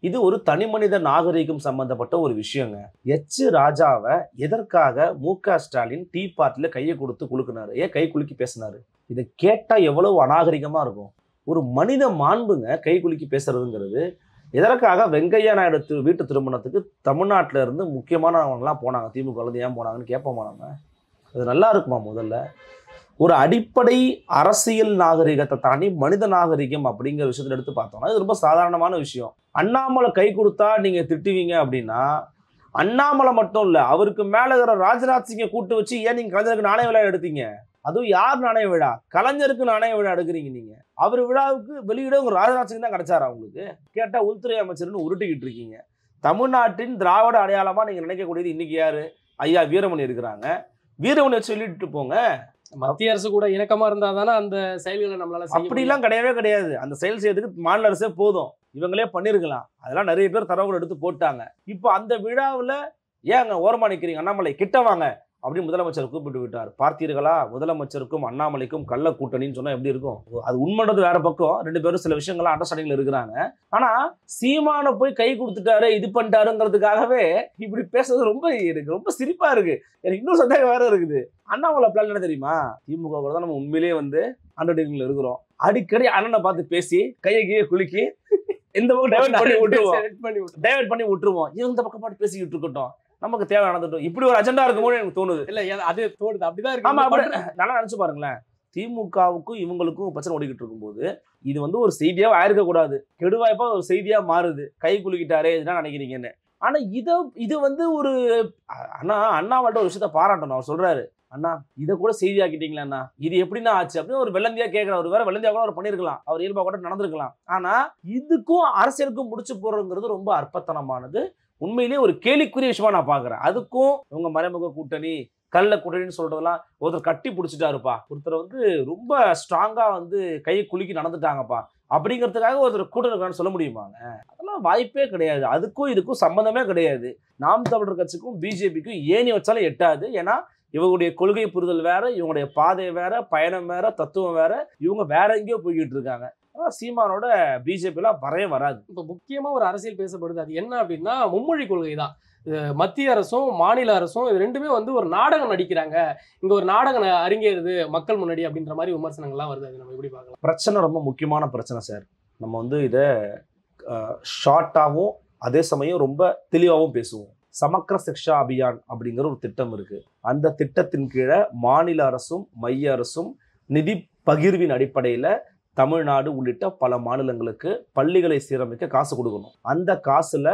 B: இது ஒரு தனி மனித நாகரிகம் சம்பந்தப்பட்ட ஒரு விஷயங்க. எச் ராஜாவை எதற்காக மு.க. ஸ்டாலின் டீ பார்ட்டில கையை கொடுத்து குலுக்குனாரு, ஏன் கை குலுக்கி பேசினாரு? இதை கேட்டா எவ்வளவு அநாகரிகமா இருக்கும். ஒரு மனித மாண்புங்க கை குலுக்கி பேசுறதுங்கிறது. எதற்காக வெங்கையா நாயுடு வீட்டு திருமணத்துக்கு தமிழ்நாட்டில இருந்து முக்கியமானவங்கலாம் போனாங்க, திமுக ஏன் போனாங்கன்னு கேட்போமா நம்ம? அது நல்லா இருக்குமா? முதல்ல ஒரு அடிப்படை அரசியல் நாகரிகத்தை தாண்டி மனித நாகரிகம் அப்படிங்கிற விஷயத்துல எடுத்து பார்த்தோம்னா இது ரொம்ப சாதாரணமான விஷயம். அண்ணாமலை கை கொடுத்தா நீங்க திட்டுவீங்க அப்படின்னா, அண்ணாமலை மட்டும் இல்ல, அவருக்கு மேல இருக்கிற ராஜ்நாத் சிங்கை கூட்டு வச்சு ஏன் நீங்க கலைஞருக்கு நாணய விழா எடுத்தீங்க? அதுவும் யார் நாணய விழா? கலைஞருக்கு நாணய விழா எடுக்கிறீங்க நீங்க. அவர் விழாவுக்கு வெளியிட உங்க ராஜ்நாத் சிங் தான் கிடைச்சாரா உங்களுக்கு? கேட்டா உள்துறை அமைச்சர்னு உருட்டிக்கிட்டு இருக்கீங்க. தமிழ்நாட்டின் திராவிட அடையாளமா நீங்க நினைக்கக்கூடியது இன்னைக்கு யாரு? ஐயா வீரமணி இருக்கிறாங்க. வீரமணி வச்சு வெளியிட்டு போங்க.
A: மத்திய அரசு கூட இணக்கமா இருந்தா தானே அந்த செயல்களை நம்மளால செய்ய முடியும்.
B: அப்படிலாம் கிடையவே கிடையாது. அந்த செயல் செய்யறதுக்கு மாநில அரசே போதும், இவங்களே பண்ணிருக்கலாம். அதெல்லாம் நிறைய பேர் தரவுகள் எடுத்து போட்டாங்க. இப்போ அந்த விழாவில் ஏங்க ஓரமா நிக்கிறீங்க? அண்ணாமலை கிட்ட வாங்க அப்படின்னு முதலமைச்சர் கூப்பிட்டு விட்டார். பார்த்தீர்களா, முதலமைச்சருக்கும் அண்ணாமலைக்கும் கள்ள கூட்டணின்னு சொன்னா எப்படி இருக்கும்? அது உண்மைன்றது வேற பக்கம், ரெண்டு பேரும் சில விஷயங்கள்லாம் அண்டர்ஸ்டாண்டிங்ல இருக்கிறாங்க. ஆனா சீமான போய் கை கொடுத்துட்டாரு, இது பண்ணிட்டாருங்கிறதுக்காகவே இப்படி பேசுறது ரொம்ப எனக்கு ரொம்ப சிரிப்பா இருக்கு. எனக்கு இன்னும் சந்தேகம் வேற இருக்குது. அண்ணாமலை பிளான் என்ன தெரியுமா? திமுக கூட தான் நம்ம உண்மையிலேயே வந்து அண்டர்டேக்கிங்ல இருக்கிறோம். அடிக்கடி அண்ணனை பார்த்து பேசி கையை கீழே குலுக்கி இந்த பக்கம் டைவர்ட் பண்ணி விட்டுருவோம். இந்த பக்கம் பாட்டு பேசிக்கிட்டு இருக்கட்டும், நமக்கு தேவை நடந்துட்டோம். இப்படி ஒரு அஜெண்டா இருக்கும்போது எனக்கு தோணுது.
A: இல்ல அது தோணுது, அப்படிதான் இருக்கு.
B: ஆமா, நல்லா நினைச்சு பாருங்களேன். திமுகவுக்கும் இவங்களுக்கும் பிரச்சனை ஓடிக்கிட்டு இருக்கும்போது இது வந்து ஒரு செய்தியாவே ஆயிருக்க கூடாது, கெடுவாய்ப்பா ஒரு செய்தியா மாறுது. கை குலுக்கிட்டாரே இதுதான் நினைக்கிறீங்கன்னு. ஆனா இது வந்து ஒரு அண்ணாமல்ட்ட ஒரு விஷயத்த பாராட்டணும். அவர் சொல்றாரு, அண்ணா இதை கூட செய்தி ஆக்கிட்டீங்களா அண்ணா, இது எப்படின்னா ஆச்சு அப்படின்னு ஒரு வெள்ளந்தியா கேட்கிறார். ஒரு வேற வெள்ளந்தியா கூட அவர் பண்ணிருக்கலாம், அவர் இயல்பா கூட நடந்திருக்கலாம். ஆனா இதுக்கும் அரசியலுக்கும் முடிச்சு போறதுங்கிறது ரொம்ப அற்பத்தனமானது. உண்மையிலேயே ஒரு கேலிக்குரிய விஷயமா நான் பாக்குறேன். அதுக்கும் இவங்க மறைமுக கூட்டணி, கள்ள கூட்டணின்னு சொல்றதெல்லாம் ஒருத்தர் கட்டி பிடிச்சிட்டாருப்பா, ஒருத்தர் வந்து ரொம்ப ஸ்ட்ராங்கா வந்து கையை குலுக்கி நடந்துட்டாங்கப்பா அப்படிங்கிறதுக்காக ஒருத்தர் கூட்டணி சொல்ல முடியுமாங்க? அதெல்லாம் வாய்ப்பே கிடையாது. அதுக்கும் இதுக்கும் சம்பந்தமே கிடையாது. நாம் தமிழர் கட்சிக்கும் பிஜேபிக்கும் ஏணி வச்சாலும் எட்டாது. ஏன்னா இவங்களுடைய கொள்கை புரிதல் வேற, இவங்களுடைய பாதை வேற, பயணம் வேற, தத்துவம் வேற. இவங்க வேற எங்கேயோ போய்கிட்டு இருக்காங்க. சீமானோட பிஜேபிலாம் வரவே வராது.
A: இப்ப முக்கியமா ஒரு அரசியல் பேசப்படுது, அது என்ன அப்படின்னா மும்மொழி கொள்கை தான். மத்திய அரசும் மாநில அரசும் இது ரெண்டுமே வந்து ஒரு நாடகம் நடிக்கிறாங்க, இங்க ஒரு நாடகம் அரங்கேறுது மக்கள் முன்னாடி அப்படின்ற மாதிரி விமர்சனங்கள்லாம் வருது. அது நம்ம எப்படி பார்க்கலாம்?
B: பிரச்சனை ரொம்ப முக்கியமான பிரச்சனை சார். நம்ம வந்து இதை ஷார்ட்டாகவும் அதே சமயம் ரொம்ப தெளிவாகவும் பேசுவோம். சமக்கர சிக்ஷா அபியான் அப்படிங்கிற ஒரு திட்டம் இருக்கு. அந்த திட்டத்தின் கீழே மாநில அரசும் மைய அரசும் நிதி பகிர்வின் அடிப்படையில தமிழ்நாடு உள்ளிட்ட பல மாநிலங்களுக்கு பள்ளிகளை சீரமைக்க காசு கொடுக்கணும். அந்த காசுல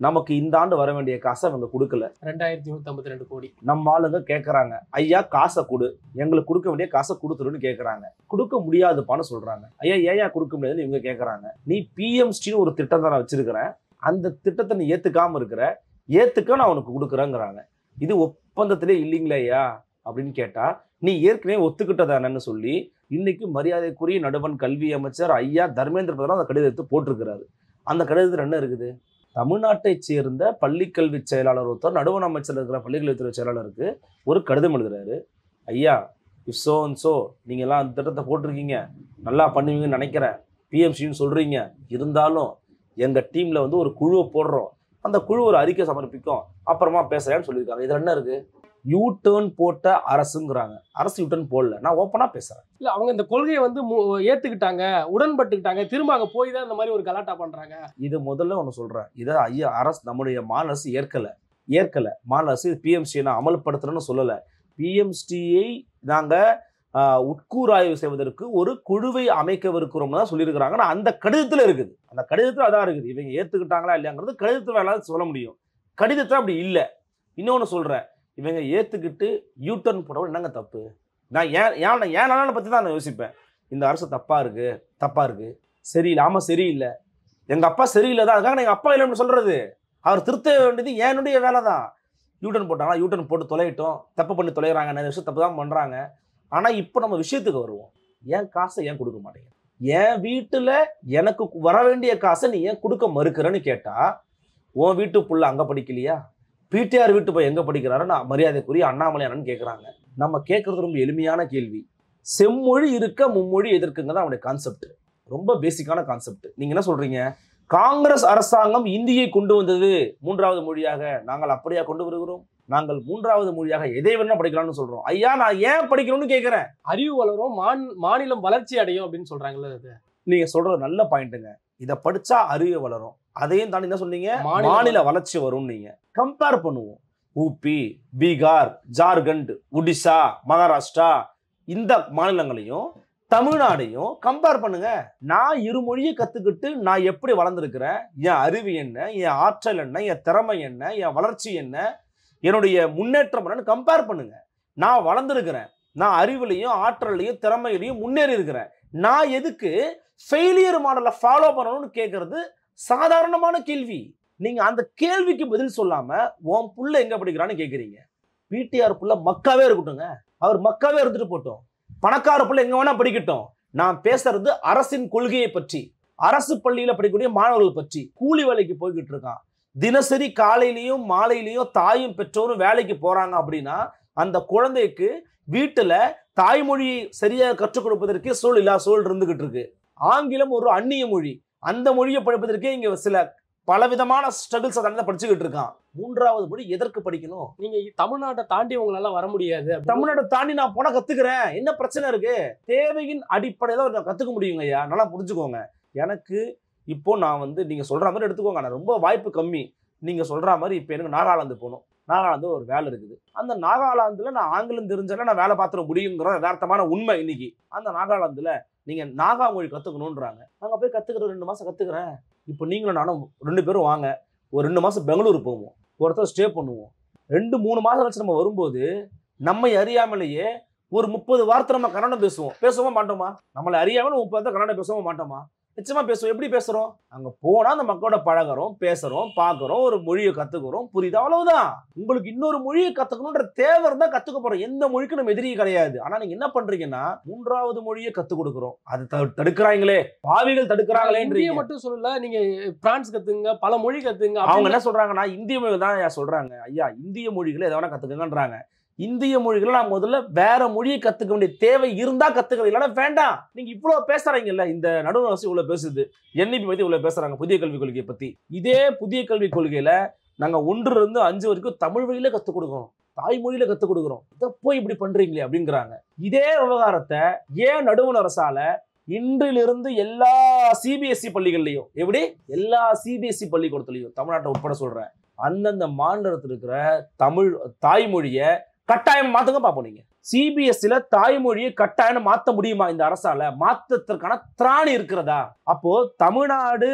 B: நமக்கு இந்த ஆண்டு வர வேண்டிய காசை அவங்க கொடுக்கல.
A: 2152 கோடி
B: நம்ம ஆளுங்க கேட்கறாங்க, ஐயா காசை கொடு, எங்களுக்கு கொடுக்க வேண்டிய காசை கொடுத்துருன்னு கேட்கறாங்க. கொடுக்க முடியாதுப்பான்னு சொல்றாங்க. ஐயா ஏன் கொடுக்க முடியாதுன்னு இவங்க கேட்கறாங்க. நீ பிஎம்ஸ்டின்னு ஒரு திட்டம் தான் நான் வச்சிருக்கிறேன், அந்த திட்டத்தை நீ ஏத்துக்காம இருக்கிற, ஏத்துக்க நான் உனக்கு கொடுக்குறேங்கிறாங்க. இது ஒப்பந்தத்திலே இல்லைங்களா ஐயா அப்படின்னு கேட்டா, நீ ஏற்கனவே ஒத்துக்கிட்டதானன்னு சொல்லி இன்னைக்கு மரியாதைக்குரிய நடுவண் கல்வி அமைச்சர் ஐயா தர்மேந்திர பிரதான் அந்த கடிதத்தை போட்டிருக்கிறாரு. அந்த கடிதத்தில் என்ன இருக்குது? தமிழ்நாட்டை சேர்ந்த பள்ளிக்கல்வி செயலாளர் ஒருத்தர் நடுவண் அமைச்சர் இருக்கிற பள்ளிக்கல்வித்துறை செயலாளருக்கு ஒரு கடிதம் எழுதுறாரு. ஐயா இஃப் சோ அண்ட் சோ நீங்கள்லாம் அந்த திட்டத்தை போட்டிருக்கீங்க, நல்லா பண்ணுவீங்கன்னு நினைக்கிறேன், பிஎம்சின்னு சொல்றீங்க, இருந்தாலும் எங்கள் டீமில் வந்து ஒரு குழுவை போடுறோம், அந்த குழு ஒரு அறிக்கை சமர்ப்பிக்கும், அப்புறமா பேசுறேன்னு சொல்லியிருக்காங்க. இதில் என்ன இருக்கு? யூ டர்ன் போட்ட அரசுங்கிறாங்க. அரசு யூ டர்ன் போடல, நான் ஓப்பனா பேசுறேன்.
A: இல்ல அவங்க இந்த கொள்கையை வந்து ஏத்துக்கிட்டாங்க, உடன்பட்டுக்கிட்டாங்க, திரும்ப அங்க போய் தான் இந்த மாதிரி ஒரு கலாட்டா பண்றாங்க.
B: இது முதல்ல ஒன்று சொல்றேன், இதை ஐயா அரசு நம்முடைய மாநில அரசு ஏற்கல. மாநில அரசு பிஎம்ஸ்டியை நான் அமல்படுத்துறேன்னு சொல்லலை. பிஎம்ஸ்டியை நாங்கள் உட்கூராய்வு செய்வதற்கு ஒரு குழுவை அமைக்கவிருக்கிறோம்னு தான் சொல்லியிருக்கிறாங்க. ஆனால் அந்த கடிதத்தில் இருக்குது, அந்த கடிதத்தில் அதான் இருக்குது. இவங்க ஏற்றுக்கிட்டாங்களா இல்லையாங்கிறது கடிதத்தில் வேணாலும் சொல்ல முடியும். கடிதத்தில் அப்படி இல்லை. இன்னொன்னு சொல்றேன், இவங்க ஏத்துக்கிட்டு யூட்டர்ன் போடவும் என்னங்க தப்பு? நான் ஏன் நலனை பத்தி தான் நான் யோசிப்பேன். இந்த அரசு தப்பா இருக்கு, சரியில்லை, ஆமா சரியில்லை, எங்க அப்பா சரியில்லை தான், அதுக்காக எங்க அப்பா இல்லைன்னு சொல்றது. அவர் திருத்த வேண்டியது என்னுடைய வேலை தான். யூட்டர்ன் போட்டாங்களா, யூட்டர்ன் போட்டு தொலையிட்டோம், தப்பு பண்ணி தொலைகிறாங்க, நிறைய விஷயம் தப்பு தான் பண்றாங்க. ஆனா இப்போ நம்ம விஷயத்துக்கு வருவோம். என் காசை ஏன் கொடுக்க மாட்டேங்க? என் வீட்டுல எனக்கு வர வேண்டிய காசை நீ ஏன் கொடுக்க மறுக்கிறன்னு கேட்டா, உன் வீட்டு புள்ள அங்க படிக்கலையா, பிடிஆர் வீட்டு போய் எங்க படிக்கிறாரு நான் மரியாதைக்குரிய அண்ணாமலையானு கேட்கறாங்க. நம்ம கேட்கறது ரொம்ப எளிமையான கேள்வி. செம்மொழி இருக்க மும்மொழி எதிர்க்குங்க தான் அவனுடைய கான்செப்ட். ரொம்ப பேசிக்கான கான்செப்ட். நீங்க என்ன சொல்றீங்க? காங்கிரஸ் அரசாங்கம் இந்தியை கொண்டு வந்தது 3வது மொழியாக, நாங்கள் அப்படியா கொண்டு வருகிறோம்? நாங்கள் 3வது மொழியாக எதை வேணா படிக்கலாம்னு சொல்றோம். ஐயா, நான் ஏன் படிக்கணும்னு கேட்கிறேன்.
A: அறிவு வளரும், மாநிலம் வளர்ச்சி அடையும் அப்படின்னு சொல்றாங்கல்ல. அது
B: நீங்க சொல்றது நல்ல பாயிண்ட்டுங்க. இதை படிச்சா அறிவு வளரும், அதையும் தாண்டி என்ன சொன்னீங்க, மாநில வளர்ச்சி வரும். நீங்க கம்பேர் பண்ணுவோம். ஊபி, பீகார், ஜார்க்கண்ட், ஒடிசா, மகாராஷ்டிரா இந்த மாநிலங்களையும் தமிழ்நாடையும் கம்பேர் பண்ணுங்க. நான் இருமொழியை கத்துக்கிட்டு நான் எப்படி வளர்ந்துருக்கிறேன், என் அறிவு என்ன, என் ஆற்றல் என்ன, என் திறமை என்ன, என் வளர்ச்சி என்ன, என்னுடைய முன்னேற்றம் என்னன்னு கம்பேர் பண்ணுங்க. நான் வளர்ந்துருக்கிறேன், நான் அறிவுலையும் ஆற்றலையும் திறமையிலையும் முன்னேறி இருக்கிறேன். நான் எதுக்கு ஃபெயிலியர் மாடலை ஃபாலோ பண்ணணும்னு கேட்கறது சாதாரணமான கேள்வி. நீங்க அந்த கேள்விக்கு பதில் சொல்லாம உன் புள்ள எங்க படிக்கிறான்னு கேட்குறீங்க. பிடிஆர் புள்ள மக்காவே இருக்கட்டுங்க, அவர் மக்காவே இருந்துட்டு போட்டோம், பணக்கார புள்ள எங்க வேணா படிக்கட்டும். நான் பேசுறது அரசின் கொள்கையை பற்றி, அரசு பள்ளியில படிக்கக்கூடிய மாணவர்கள் பற்றி. கூலி வேலைக்கு போய்கிட்டு இருக்கான், தினசரி காலையிலையும் மாலையிலையும் தாயும் பெற்றோரும் வேலைக்கு போறாங்க அப்படின்னா அந்த குழந்தைக்கு வீட்டுல தாய்மொழியை சரியாக கற்றுக் கொடுப்பதற்கு சூழல் இருந்துகிட்டு இருக்கு. ஆங்கிலம் ஒரு அந்நிய மொழி, அந்த மொழியை படிப்பதற்கே இங்க சில பலவிதமான ஸ்ட்ரகிள்ஸ் தான் படிச்சுக்கிட்டு இருக்கான். 3வது மொழி எதற்கு படிக்கணும்?
A: நீங்க தமிழ்நாட்டை தாண்டி உங்களால வர முடியாது.
B: தமிழ்நாட்டை தாண்டி நான் போனா கத்துக்கிறேன், என்ன பிரச்சனை இருக்கு? தேவையின் அடிப்படையில நான் கத்துக்க முடியுங்க ஐயா, நல்லா புரிஞ்சுக்கோங்க. எனக்கு இப்போ நான் நீங்க சொல்ற மாதிரி எடுத்துக்கோங்க, நான் ரொம்ப வாய்ப்பு கம்மி. நீங்க சொல்ற மாதிரி இப்போ எனக்கு நாகாலாந்து போகணும், நாகாலாந்து ஒரு வேலை இருக்குது. அந்த நாகாலாந்துல நான் ஆங்கிலம் தெரிஞ்சாலும் நான் வேலை பார்த்துட முடியுங்கிற யதார்த்தமான உண்மை. இன்னைக்கு அந்த நாகாலாந்துல நீங்க நாகா மொழி கத்துக்கணும்ன்றாங்க. அங்க போய் கத்துக்கிற 2 மாசம் கத்துக்கிறேன். இப்போ நீங்களும் நானும் 2 பேரும் வாங்க, ஒரு 2 மாசம் பெங்களூர் போவோம், ஒருத்தர் ஸ்டே பண்ணுவோம். 2-3 மாசம் கழிச்சு நம்ம வரும்போது நம்மை அறியாமலேயே ஒரு 30 வார்த்தை நம்ம கன்னடம் பேசுவோமா மாட்டோமா? நம்மளை அறியாமல் 30 கன்னடம் பேசுவோமா மாட்டோமா? நிச்சயமா பேசுவோம். எப்படி பேசுறோம்? அங்க போனா அந்த மக்களோட பழகுறோம், பேசுறோம், பாக்குறோம், ஒரு மொழியை கத்துக்கிறோம், புரியுது, அவ்வளவுதான். உங்களுக்கு இன்னொரு மொழியை கத்துக்கணும்ன்ற தேவை இருந்தா கத்துக்க போறோம். எந்த மொழிக்கு நம்ம எதிரி கிடையாது. ஆனா நீங்க என்ன பண்றீங்கன்னா 3வது மொழியை கத்துக் கொடுக்குறோம், அது தடுக்கிறாங்களே, பாவிகள் தடுக்கிறாங்களே.
A: மட்டும் சொல்லல, நீங்க பிரான்ஸ் கத்துங்க, பல மொழி கத்துங்க.
B: அவங்க என்ன சொல்றாங்கன்னா இந்திய மொழி தான் சொல்றாங்க. ஐயா, இந்திய மொழிகளை எதை வேணா கத்துக்கங்கன்றாங்க. இந்திய மொழிகளை நான் முதல்ல வேற மொழியை கத்துக்க வேண்டிய தேவை இருந்தா கத்துக்கிறது, இல்லைன்னா வேண்டாம். நீங்க இவ்வளவு பேசுறீங்கல்ல, இந்த நடுவர் அரசு இவ்வளவு பேசுது, என்இபி பத்தி இவ்வளவு பேசுறாங்க, புதிய கல்விக் கொள்கையை பத்தி. இதே புதிய கல்விக் கொள்கையில நாங்க 1 to 5 வரைக்கும் தமிழ் வழியில கத்துக் கொடுக்கிறோம், தாய்மொழியில கத்துக் கொடுக்குறோம். இதை போய் இப்படி பண்றீங்களே அப்படிங்கிறாங்க. இதே விவகாரத்தை ஏன் நடுவர் அரசால இன்றிலிருந்து எல்லா சிபிஎஸ்இ பள்ளிகள்லையும், எப்படி எல்லா சிபிஎஸ்இ பள்ளிக்கூடத்துலையும் தமிழ்நாட்டை உட்பட சொல்றேன், அந்தந்த மாநிலத்தில் இருக்கிற தமிழ் தாய்மொழியை கட்டாயம் மாத்துங்க பாப்போம். நீங்க சிபிஎஸ்இல தாய்மொழியை கட்டாயம் மாத்த முடியுமா? இந்த அரசால மாற்றத்திற்கான திராணி இருக்கிறதா? அப்போ தமிழ்நாடு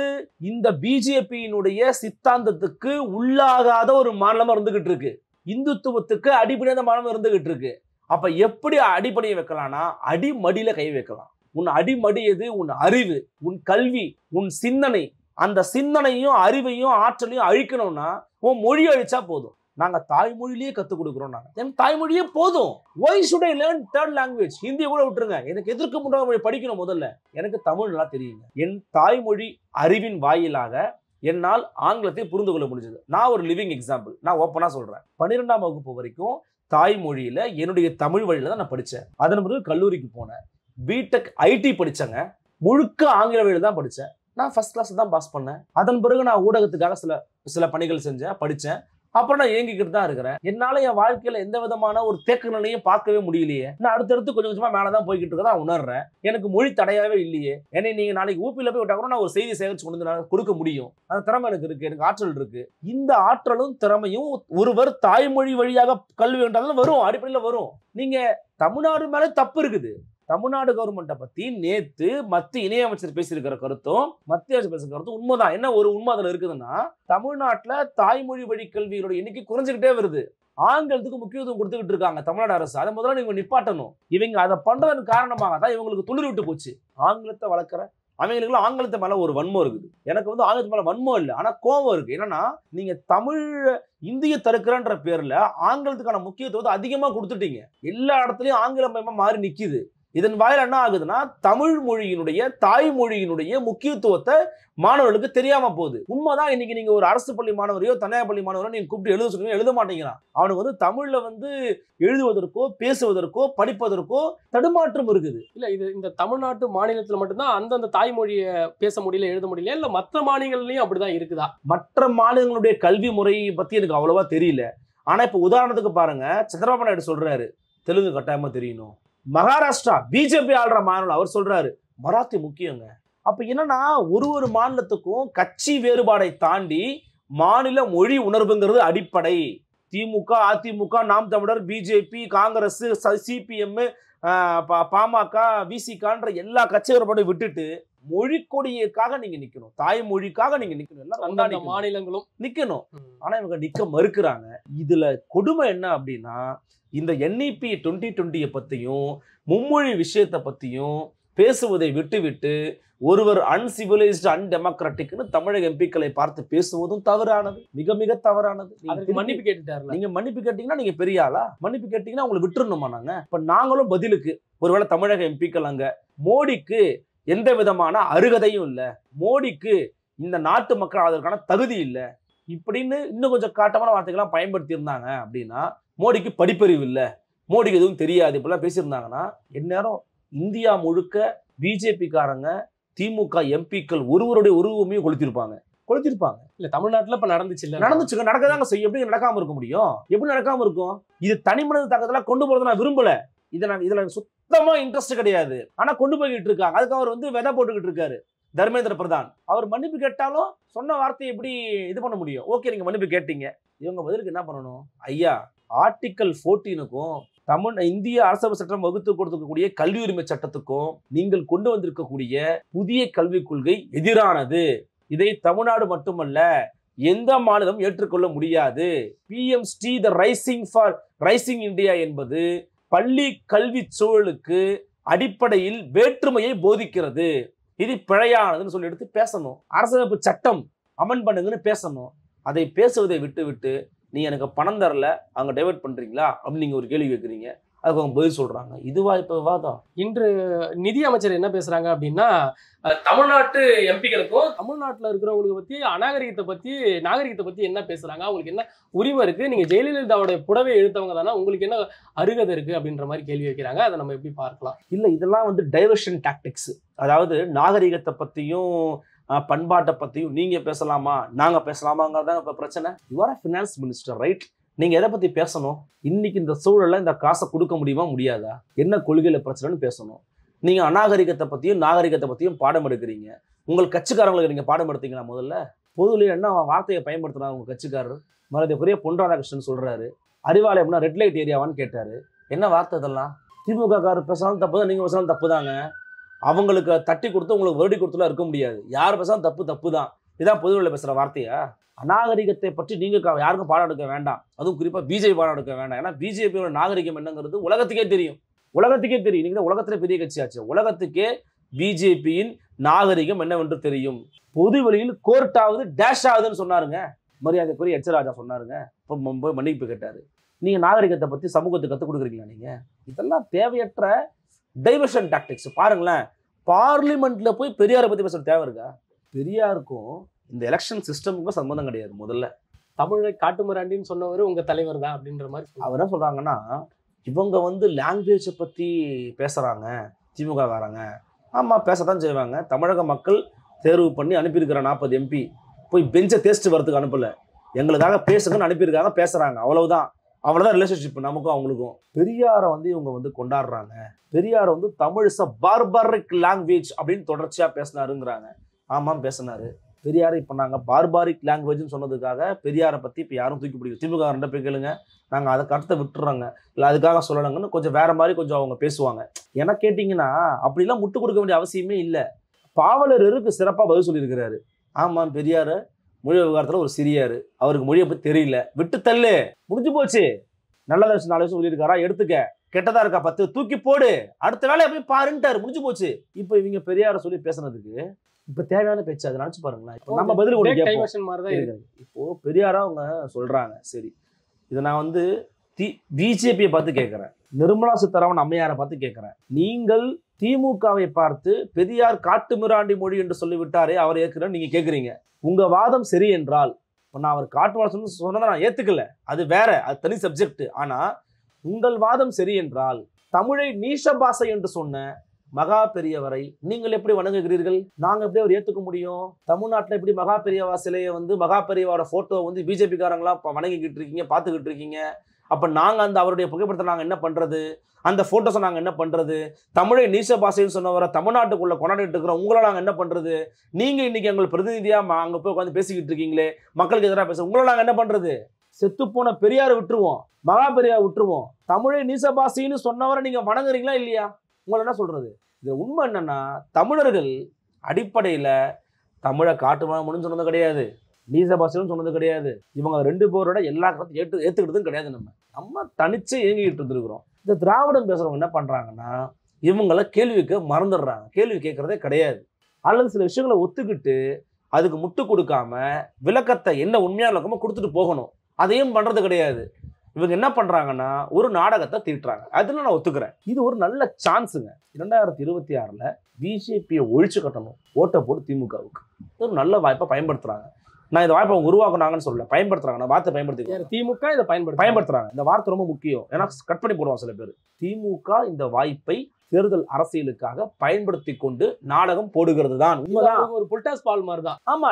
B: இந்த பிஜேபியினுடைய சித்தாந்தத்துக்கு உள்ளாகாத ஒரு மாநிலமா இருந்துகிட்டு இருக்கு, இந்துத்துவத்துக்கு அடிப்படையான மாநிலம் இருந்துகிட்டு இருக்கு. அப்ப எப்படி அடிப்படையை வைக்கலாம்னா அடிமடியில கை வைக்கலாம். உன் அடிமடி எது? உன் அறிவு, உன் கல்வி, உன் சிந்தனை. அந்த சிந்தனையும் அறிவையும் ஆற்றலையும் அழிக்கணும்னா உன் மொழி அழிச்சா போதும். நாங்க தாய்மொழியிலேயே கத்துக் கொடுக்குறோம். நாங்க தாய்மொழியே போதும். Why should I learn third language? ஹிந்தியை கூட விட்டுருங்க, எனக்கு எதற்கு 3வது மொழி படிக்கணும்? முதல்ல எனக்கு தமிழ் நல்லா தெரியுங்க. என் தாய்மொழி அறிவின் வாயிலாக என்னால் ஆங்கிலத்தை புரிந்து கொள்ள முடிஞ்சது. நான் ஒரு லிவிங் எக்ஸாம்பிள், நான் ஓப்பனா சொல்றேன். 12ஆம் வகுப்பு வரைக்கும் தாய்மொழியில என்னுடைய தமிழ் வழியில தான் நான் படித்தேன். அதன் பிறகு கல்லூரிக்கு போனேன், பிடெக் ஐடி படிச்சேங்க, முழுக்க ஆங்கில வழியில தான் படித்தேன். நான் ஃபர்ஸ்ட் கிளாஸ் தான் பாஸ் பண்ணேன். அதன் பிறகு நான் ஊடகத்துக்காக சில பணிகள் செஞ்சேன், படித்தேன். அப்புறம் நான் ஏங்கிக்கிட்டு தான் இருக்கிறேன். என்னால என் வாழ்க்கையில எந்த விதமான ஒரு தேக்க நிலையும் பார்க்கவே முடியலையே. நான் அடுத்தடுத்து கொஞ்சம் கொஞ்சமா மேலதான் போய்கிட்டு இருக்கதான் உணர்றேன். எனக்கு மொழி தடையாவே இல்லையே. என்னை நீங்க நாளைக்கு ஊப்பில போய் விட்டா கூட நான் ஒரு செய்தி சேகரிச்சு கொண்டு வந்து கொடுக்க முடியும். அந்த திறமை எனக்கு இருக்கு, எனக்கு ஆற்றல் இருக்கு. இந்த ஆற்றலும் திறமையும் ஒருவர் தாய்மொழி வழியாக கல்வி என்றாலும் வரும், அடிப்படையில் வரும். நீங்க தமிழ்நாடு மேல தப்பு இருக்குது, தமிழ்நாடு கவர்மெண்ட்டை பத்தி நேத்து மத்திய இணையமைச்சர் பேசியிருக்கிற கருத்தும் மத்திய அரசு பேசுகிற கருத்தும் உண்மைதான். என்ன ஒரு உண்மை அதுல இருக்குதுன்னா, தமிழ்நாட்டுல தாய்மொழி வழி கல்வியோட எண்ணிக்கை குறைஞ்சிக்கிட்டே வருது. ஆங்கிலத்துக்கு முக்கியத்துவம் கொடுத்துக்கிட்டு இருக்காங்க தமிழ்நாடு அரசு. அதை முதல்ல நீங்க நிப்பாட்டணும். இவங்க அதை பண்றதன் காரணமாக தான் இவங்களுக்கு துளிர் விட்டு போச்சு. ஆங்கிலத்தை வளர்க்குற அவங்களுக்கு ஆங்கிலத்து மேல ஒரு வன்மம் இருக்குது. எனக்கு வந்து ஆங்கிலத்து மேல வன்மம் இல்லை, ஆனா கோபம் இருக்கு. என்னன்னா, நீங்க தமிழ் இந்திய தடுக்கிறன்ற பேர்ல ஆங்கிலத்துக்கான முக்கியத்துவத்தை அதிகமா கொடுத்துட்டீங்க. எல்லா இடத்துலயும் ஆங்கிலமயமா மாறி நிக்குது. இதன் வாயில என்ன ஆகுதுன்னா, தமிழ் மொழியினுடைய தாய்மொழியினுடைய முக்கியத்துவத்தை மாணவர்களுக்கு தெரியாம போகுது. உண்மைதான். இன்னைக்கு நீங்க ஒரு அரசு பள்ளி மாணவரையோ தனியார் பள்ளி மாணவரையோ நீங்க கூப்பிட்டு எழுத சொல்லுங்க, எழுத மாட்டேங்கிறான். அவனுக்கு வந்து தமிழ்ல வந்து எழுதுவதற்கோ பேசுவதற்கோ படிப்பதற்கோ தடுமாற்றம் இருக்குது.
A: இல்ல இது இந்த தமிழ்நாட்டு மாநிலத்துல மட்டும்தான் அந்தந்த தாய்மொழியை பேச முடியல, எழுத முடியல, இல்ல மற்ற மாநிலங்கள்லயும் அப்படிதான் இருக்குதா?
B: மற்ற மாநிலங்களுடைய கல்வி முறை பத்தி எனக்கு அவ்வளவா தெரியல. ஆனா இப்ப உதாரணத்துக்கு பாருங்க, சந்திரபாபு நாயுடு சொல்றாரு தெலுங்கு கட்டாயமா தெரியணும். மகாராஷ்டிரா பிஜேபி ஆள்ற மாநிலம், அவர் சொல்றாரு மராத்தி முக்கியங்க. அப்ப என்னன்னா, ஒரு மாநிலத்துக்கும் கட்சி வேறுபாடை தாண்டி மாநில மொழி உணர்வுங்கிறது அடிப்படை. திமுக, அதிமுக, நாம் தமிழர், பிஜேபி, காங்கிரஸ், சிபிஎம், பாமக, விசிகான்ற எல்லா கட்சி வேறுபாடும் விட்டுட்டு மொழி கொடியக்காக நீங்க நிக்கணும், தாய்மொழிக்காக நீங்க நிக்கணும், எல்லாரும்
A: மாநிலங்களும் நிக்கணும்.
B: ஆனா இவங்க நிக்க மறுக்கிறாங்க. இதுல கொடுமை என்ன அப்படின்னா, இந்த NEP 2020 பத்தியும் மும்மொழி விஷயத்தை பத்தியும் பேசுவதை விட்டுவிட்டு ஒருவர் அன்சிவிலைஸ்டு அன்டெமோக்ராட்டிக்னு தமிழக எம்பிக்களை பார்த்து பேசுவதும் தவறானது, மிக மிக தவறானது.
A: மன்னிப்பு கேட்டுட்டாரு.
B: நீங்க மன்னிப்பு கேட்டீங்கன்னா நீங்க பெரிய ஆளா? மன்னிப்பு கேட்டீங்கன்னா உங்களை விட்டுருணுமா? நாங்க இப்ப நாங்களும் பதிலுக்கு ஒருவேளை தமிழக எம்பிக்கள் அங்க மோடிக்கு எந்த விதமான அருகதையும் இல்லை, மோடிக்கு இந்த நாட்டு மக்கள் அதற்கான தகுதி இல்லை இப்படின்னு இன்னும் கொஞ்சம் காட்டமான வார்த்தைகள்லாம் பயன்படுத்தி இருந்தாங்க அப்படின்னா, மோடிக்கு படிப்பறிவு இல்லை, மோடிக்கு எதுவும் தெரியாது இப்படிலாம் பேசியிருந்தாங்கன்னா, இந்நேரம் இந்தியா முழுக்க பிஜேபி காரங்க திமுக எம்பிக்கள் ஒருவருடைய உருவமையும் கொளுத்திருப்பாங்க. இல்ல
A: தமிழ்நாட்டுல இப்ப
B: நடந்துச்சுங்க, நடக்கதாங்க செய்யும். எப்படி நடக்காம இருக்க முடியும்? எப்படி நடக்காம இருக்கும்? இது தனிமனித தாக்கத்தெல்லாம் கொண்டு போறது நான் விரும்பல. இதுல சுத்தமா இன்ட்ரெஸ்ட் கிடையாது. ஆனா கொண்டு போய்கிட்டு இருக்காங்க. அதுக்கு அவர் வந்து விதை போட்டுக்கிட்டு இருக்காரு தர்மேந்திர பிரதான். அவர் மன்னிப்பு கேட்டாலும் சொன்ன வார்த்தையை எப்படி இது பண்ண முடியும்? ஓகே, நீங்க மன்னிப்பு கேட்டீங்க, இவங்க பதிலுக்கு என்ன பண்ணணும்? ஐயா, ஆர்டிகல் 14க்கும் இந்திய அரசமைப்பு சட்டம் வகுத்து கொடுத்திருக்கக்கூடிய கல்வி உரிமை சட்டத்துக்கும் நீங்கள் கொண்டு வந்திருக்கக்கூடிய புதிய கல்விக் கொள்கை எதிரானது. இதை தமிழ்நாடு மட்டுமல்ல எந்த மாநிலம் ஏற்றுக்கொள்ள முடியாது. PMST த ரைசிங் இந்தியா என்பது பள்ளி கல்வி சூழலுக்கு அடிப்படையில் வேற்றுமையை போதிக்கிறது. இது பிழையானதுன்னு சொல்லி எடுத்து பேசணும். அரசமைப்பு சட்டம் அமெண்ட் பண்ணுங்கன்னு பேசணும். அதை பேசுவதை விட்டு நீ எனக்கு பணம் தரல, அங்க டைவர்ட் பண்றீங்களா அப்படின்னு நீங்க ஒரு கேள்வி கேட்குறீங்க. அதுக்கு அவங்க பதில் சொல்றாங்க. இதுவா இப்ப விவாதம்?
A: இன்று நிதி அமைச்சர் என்ன பேசுறாங்க அப்படின்னா, தமிழ்நாட்டு எம்பிக்களுக்கும் தமிழ்நாட்டில் இருக்கிறவங்களுக்கு பத்தி நாகரிகத்தை பத்தி என்ன பேசுறாங்க, அவங்களுக்கு என்ன உரிமை இருக்கு, நீங்க ஜெயலலிதாவோட புடவை எழுத்தவங்க தானே, உங்களுக்கு என்ன அருகதை இருக்கு அப்படின்ற மாதிரி கேள்வி வைக்கிறாங்க. அதை நம்ம எப்படி பார்க்கலாம்?
B: இல்ல, இதெல்லாம் வந்து டைவர்ஷன் டாக்டிக்ஸ். அதாவது நாகரிகத்தை பத்தியும் பண்பாட்டை பத்தியும் நீங்க பேசலாமா நாங்க பேசலாமாங்கிறதான் இப்ப பிரச்சனை. Your finance minister, right? நீங்க எதை பத்தி பேசணும்? இன்னைக்கு இந்த சூழல்ல இந்த காசை கொடுக்க முடியுமா முடியாதா, என்ன கொள்கையில பிரச்சனைன்னு பேசணும். நீங்க அநாகரிகத்தை பத்தியும் நாகரிகத்தை பத்தியும் பாடம் எடுக்கிறீங்க. உங்கள் கட்சிக்காரங்களுக்கு நீங்க பாடம் எடுத்தீங்களா? முதல்ல பொதுவில் என்ன வார்த்தையை பயன்படுத்தினா உங்க கட்சிக்காரர்? மரியாதைக்குரிய பொன் ராதாகிருஷ்ணன் சொல்றாரு அறிவாலயம்னா ரெட் லைட் ஏரியாவான்னு கேட்டாரு. என்ன வார்த்தை இதெல்லாம்? திமுக காரர் பேசலாம் தப்பு தான், நீங்க பேசலாம் தப்பு தாங்க. அவங்களுக்கு தட்டி கொடுத்து உங்களுக்கு வருடி கொடுத்துலாம் இருக்க முடியாது. யார் பேசாலும் தப்பு தான். இதான் பொதுவில் பேசுற வார்த்தையா? அநாகரிகத்தை பற்றி நீங்க யாருக்கும் பாடம் எடுக்க வேண்டாம். அதுவும் குறிப்பா பிஜேபி பாடம் எடுக்க வேண்டாம். ஏன்னா பிஜேபியோட நாகரிகம் என்னங்கிறது உலகத்துக்கே தெரியும். நீங்க உலகத்திலே பெரிய கட்சியாச்சு. உலகத்துக்கே பிஜேபியின் நாகரிகம் என்னவென்று தெரியும். பொது வெளியில் கோர்ட் ஆகுது, டேஷ் ஆகுதுன்னு சொன்னாருங்க மரியாதைக்குரிய எச் ராஜா சொன்னாருங்க. இப்போ மன்னிப்பு கேட்டாரு. நீங்க நாகரிகத்தை பத்தி சமூகத்துக்கு கற்றுக் கொடுக்குறீங்களா? நீங்க இதெல்லாம் தேவையற்ற டைவர்ஷன் டாக்டிக்ஸ். பாருங்களேன், பார்லிமெண்ட்ல போய் பெரியாரை பத்தி பேசுற தேவை இருக்கா? பெரியாருக்கும் இந்த எலெக்ஷன் சிஸ்டமுக்கும் சம்பந்தம் கிடையாது. முதல்ல
A: தமிழை காட்டுமிராண்டின்னு சொன்னவர் உங்க தலைவர் தான் அப்படின்ற மாதிரி
B: அவர் என்ன சொல்றாங்கன்னா, இவங்க வந்து லாங்குவேஜை பத்தி பேசுறாங்க திமுக காரங்க. ஆமா, பேசத்தான் செய்வாங்க. தமிழக மக்கள் தேர்வு பண்ணி அனுப்பியிருக்கிற 40 MP போய் பெஞ்சை தேய்ச்சிட்டு வரதுக்கு அனுப்பல, எங்களுக்காக பேசுங்கன்னு அனுப்பியிருக்காங்க. பேசுறாங்க, அவ்வளவுதான் ரிலேஷன்ஷிப் நமக்கும் அவங்களுக்கும். பெரியாரை வந்து இவங்க வந்து கொண்டாடுறாங்க. பெரியார் வந்து Tamil is a Barbarik language அப்படின்னு தொடர்ச்சியா பேசினாருங்கிறாங்க. ஆமாம், பேசினாரு. பெரியாரை இப்போ நாங்கள் பார்பாரிக் லாங்குவேஜ்னு சொன்னதுக்காக பெரியாரை பற்றி இப்போ யாரும் தூக்கி பிடிக்கும். திமுக ரெண்ட போய் கேளுங்க, நாங்கள் அதை கருத்தை விட்டுறாங்க, இல்லை அதுக்காக சொல்லலைங்கன்னு கொஞ்சம் வேற மாதிரி கொஞ்சம் அவங்க பேசுவாங்க. ஏன்னா கேட்டிங்கன்னா அப்படிலாம் முட்டு கொடுக்க வேண்டிய அவசியமே இல்லை. பாவலருக்கு சிறப்பாக பதில் சொல்லியிருக்கிறாரு. ஆமாம், பெரியார் மொழி விவகாரத்தில் ஒரு சிறியார், அவருக்கு மொழியை பற்றி தெரியல, விட்டு தள்ளு, முடிஞ்சு போச்சு. நல்லதா விஷயம் 4 விஷயம் சொல்லியிருக்காரா, எடுத்துக்க. கெட்டதா இருக்கா 10 தூக்கி போடு, அடுத்த வேலையை போய் பாருன்ட்டாரு, முடிஞ்சு போச்சு. இப்போ இவங்க பெரியாரை சொல்லி பேசுனதுக்கு இப்போ தேவையான பேச்சு அதை நினச்சி பாருங்களேன். இப்போ நம்ம பதில் இப்போ பெரியாரா அவங்க சொல்றாங்க. சரி, இதை நான் வந்து பிஜேபியை பார்த்து கேட்குறேன், நிர்மலா சீதாராமன் அம்மையாரை பார்த்து கேட்குறேன். நீங்கள் திமுகவை பார்த்து பெரியார் காட்டு மிராண்டி மொழி என்று சொல்லிவிட்டாரே, அவர் ஏற்கிறேன் நீங்க கேட்குறீங்க. உங்க வாதம் சரி என்றால், நான் அவர் காட்டு சொன்னதை நான் ஏத்துக்கல, அது வேற, அது தனி சப்ஜெக்ட். ஆனா உங்கள் வாதம் சரி என்றால், தமிழை நீஷ பாஷை என்று சொன்ன மகா பெரியவரை நீங்கள் எப்படி வணங்குகிறீர்கள்? நாங்க எப்படி அவர் ஏத்துக்க முடியும்? தமிழ்நாட்டில் எப்படி மகா பெரியவா சிலையை வந்து மகா பெரியவாரோட போட்டோ வந்து பிஜேபி காரங்களா வணங்கிக்கிட்டு இருக்கீங்க, பார்த்துக்கிட்டு இருக்கீங்க. அப்ப நாங்க அந்த அவருடைய புகைப்படத்தை நாங்க என்ன பண்றது? அந்த போட்டோஸை நாங்க என்ன பண்றது? தமிழை நீச பாஷைன்னு சொன்னவரை தமிழ்நாட்டுக்குள்ள கொண்டாடிட்டு இருக்கிறோம், உங்களை நாங்க என்ன பண்றது? நீங்க இன்னைக்கு எங்கள் பிரதிநிதியா அங்க போய் உட்காந்து பேசிக்கிட்டு இருக்கீங்களே, மக்களுக்கு எதிராக பேச, உங்களை நாங்க என்ன பண்றது? செத்து போன பெரியாரை விட்டுருவோம், மகா பெரியார் விட்டுருவோம், தமிழை நீச பாஷைன்னு சொன்னவரை நீங்க வணங்குறீங்களா இல்லையா? உங்களை என்ன சொல்றது? இது உண்மை என்னன்னா, தமிழர்கள் அடிப்படையில தமிழை காட்டு மொழின்னு சொன்னது கிடையாது, நீச பாஷைன்னு சொன்னது கிடையாது. இவங்க 2 பேரோட எல்லா கருத்தையும் ஏத்துக்கிட்டதும் கிடையாது. நம்ம தனிச்சு இயங்கிட்டு இருந்திருக்கிறோம். இந்த திராவிடம் பேசுறவங்க என்ன பண்றாங்கன்னா, இவங்களை கேள்விக்கு மறந்துடுறாங்க, கேள்வி கேட்கறதே கிடையாது. அல்லது சில விஷயங்களை ஒத்துக்கிட்டு அதுக்கு முட்டு கொடுக்காம விளக்கத்தை என்ன உண்மையான விளக்கமோ கொடுத்துட்டு போகணும், அதையும் பண்றது கிடையாது. இவங்க என்ன பண்றாங்கன்னா, ஒரு நாடகத்தை தீட்டுறாங்க. அதுல நான் ஒத்துக்கிறேன், இது ஒரு நல்ல சான்ஸுங்க. 2026ல் பிஜேபியை ஒழிச்சு கட்டணும், ஓட்டை போட்டு திமுகவுக்கு ஒரு நல்ல வாய்ப்பை பயன்படுத்துறாங்க. நான் இந்த வாய்ப்பை உருவாக்குனாங்கன்னு சொல்லல, பயன்படுத்துறாங்க. நான் வார்த்தை பயன்படுத்தி
A: திமுக இதை பயன்படுத்துறாங்க.
B: இந்த வார்த்தை ரொம்ப முக்கியம், ஏன்னா கட் பண்ணி போடுவாங்க சில பேர். திமுக இந்த வாய்ப்பை தேர்தல் அரசியலுக்காக பயன்படுத்தி கொண்டு நாடகம் போடுகிறது தான். உண்மைதான்,
A: ஒரு புல்டாஸ் பால் மாதிரி தான்.
B: ஆமா,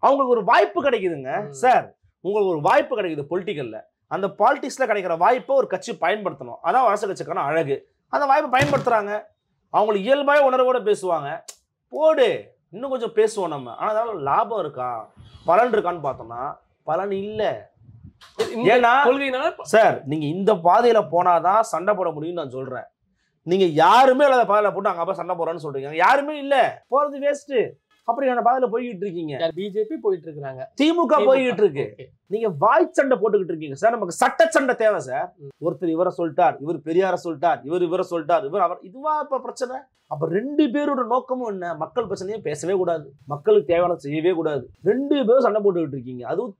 B: அவங்களுக்கு ஒரு வாய்ப்பு கிடைக்குதுங்க சார். உங்களுக்கு ஒரு வாய்ப்பு கிடைக்குது பொலிட்டிக்கல்ல, அந்த பாலிடிக்ஸ்ல கிடைக்கிற வாய்ப்பை ஒரு கட்சி பயன்படுத்தணும். அதான் அரசியல் கட்சிக்கான அழகு. அந்த வாய்ப்பை பயன்படுத்துறாங்க. அவங்களுக்கு இயல்பாக உணர்வோட பேசுவாங்க, போடு இன்னும் கொஞ்சம் பேசுவோம் நம்ம. ஆனால் அதனால லாபம் இருக்கா, பலன் இருக்கான்னு பார்த்தோம்னா பலன் இல்லை. ஏன்னா சார், நீங்க இந்த பாதையில போனாதான் சண்டை போட முடியும்னு நான் சொல்றேன். நீங்க யாருமே இல்லாத பாதையில போட்டு அங்க அப்ப சண்டை போடுறேன்னு சொல்றீங்க, யாருமே இல்ல, போறது வேஸ்ட். அப்படியான பாதையில போய்கிட்டு இருக்கீங்க.
A: பிஜேபி போயிட்டு இருக்காங்க,
B: திமுக போய்கிட்டு இருக்கு. நீங்க வாய் சண்டை போட்டுக்கிட்டு இருக்கீங்க சார். நமக்கு சட்ட சண்டை தேவை சார். ஒருத்தர் இவரை சொல்லிட்டார், இவர் பெரியார சொல்லிட்டார், இவரை சொல்லிட்டார், இவர் அவர், இதுவா இப்ப பிரச்சனை? அப்ப 2 பேரோட நோக்கமும் என்ன? மக்கள் பிரச்சனையே பேசவே கூடாது, மக்களுக்கு தேவையான செய்யவே கூடாது. 2 பேரும் சண்டை போட்டுக்கிட்டு இருக்கீங்க. அதுவும்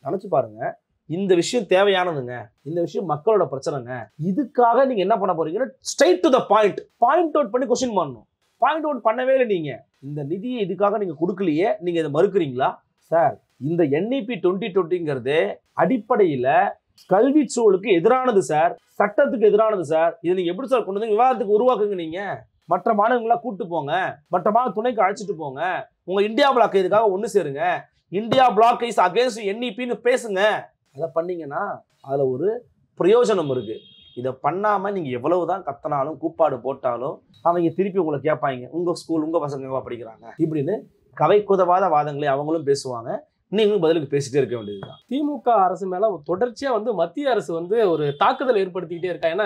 B: நினைச்சு பாருங்க, இந்த விஷயம் தேவையானதுங்க, இந்த விஷயம் மக்களோட பிரச்சனைங்க. இதுக்காக நீங்க என்ன பண்ண போறீங்கன்னா, straight to the point out பண்ணி கொஸ்டின் பண்ணணும். பாயிண்ட் அவுட் பண்ணவே இல்லை. நீங்க இந்த நிதியை இதுக்காக நீங்க கொடுக்கலையே, நீங்க இதை மறுக்கிறீங்களா சார்? இந்த NEP 2020ங்கிறது அடிப்படையில கல்வி சூழலுக்கு எதிரானது சார், சட்டத்துக்கு எதிரானது சார். இதை நீங்க எப்படி சார் கொண்டு வந்து விவாதத்துக்கு உருவாக்குங்க? நீங்க மற்ற மாநிலங்களா கூட்டு போங்க, மற்ற மாநில துணைக்கு அழைச்சிட்டு போங்க, உங்க இந்தியா பிளாக் இதுக்காக ஒண்ணு சேருங்க, இந்தியா பிளாக் இஸ் அகேன்ஸ்ட் NEPன்னு பேசுங்க. அதை பண்ணீங்கன்னா அதுல ஒரு பிரயோஜனம் இருக்கு. இதை பண்ணாம நீங்க எவ்வளவுதான் கத்தனாலும் கூப்பாடு போட்டாலும் அவங்க திருப்பி உங்களை கேட்பாங்க, உங்க ஸ்கூல் உங்க பசங்க படிக்கிறாங்க இப்படின்னு கவை குதவாத வாதங்களை அவங்களும் பேசுவாங்க. நீங்களும் பதிலுக்கு பேசிட்டே இருக்க வேண்டியதுதான்.
A: திமுக அரசு மேல தொடர்ச்சியா மத்திய அரசு ஒரு தாக்குதல் ஏற்படுத்திக்கிட்டே இருக்கா. ஏன்னா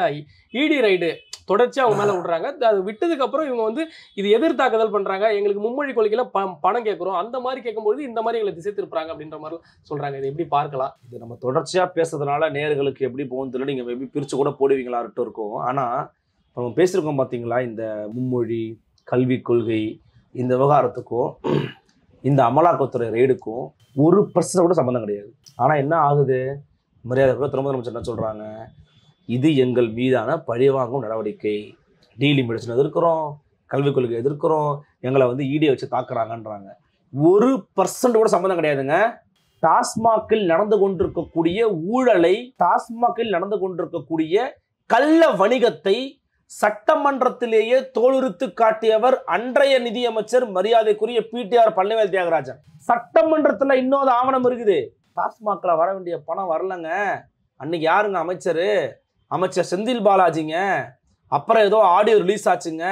A: இடி ரைடு தொடர்ச்சியா அவங்க மேல விடுறாங்க. அது விட்டதுக்கு அப்புறம் இவங்க இது எதிர் தாக்குதல் பண்றாங்க, எங்களுக்கு மும்மொழி கொள்கையில பணம் கேட்கிறோம், அந்த மாதிரி கேட்கும்போது இந்த மாதிரி எங்களை திசை திருப்புறாங்க அப்படின்ற மாதிரி சொல்றாங்க. இதை எப்படி பார்க்கலாம்?
B: இது நம்ம தொடர்ச்சியா பேசுறதுனால நேயர்களுக்கு எப்படி போகுதுன்னு நீங்க எப்படி பிரிச்சு கூட போடுவீங்களாட்டு இருக்கும். ஆனா நம்ம பேசியிருக்கோம் பார்த்தீங்களா, இந்த மும்மொழி கல்விக் கொள்கை இந்த விவகாரத்துக்கும் இந்த அமலாக்கத்துறை ரெய்டுக்கும் 1% கூட சம்பந்தம் கிடையாது. ஆனா என்ன ஆகுது, மரியாதை கூட திரும்ப என்ன சொல்றாங்க, இது எங்கள் மீதான பழிவாங்கும் நடவடிக்கை, டீலிமிடேஷன் எதிர்க்கிறோம், கல்விக் கொள்கை எதிர்க்கிறோம், எங்களை இடியை வச்சு தாக்குறாங்கன்றாங்க. 1% கூட சம்பந்தம் கிடையாதுங்க. டாஸ்மாகில் நடந்து கொண்டிருக்கக்கூடிய ஊழலை, டாஸ்மாகில் நடந்து கொண்டிருக்கக்கூடிய கள்ள வணிகத்தை சட்டமன்றத்திலேயே தோலுரித்து காட்டியவர் அன்றைய நிதியமைச்சர் மரியாதைக்குரிய PTR பழனிவேல் தியாகராஜன். சட்டமன்றத்துல இன்னொரு ஆவணம் இருக்குது, டாஸ்மாக்ல வர வேண்டிய பணம் வரலங்க. அன்னைக்கு யாருங்க அமைச்சர் செந்தில் பாலாஜிங்க. அப்புறம் ஏதோ ஆடியோ ரிலீஸ் ஆச்சுங்க,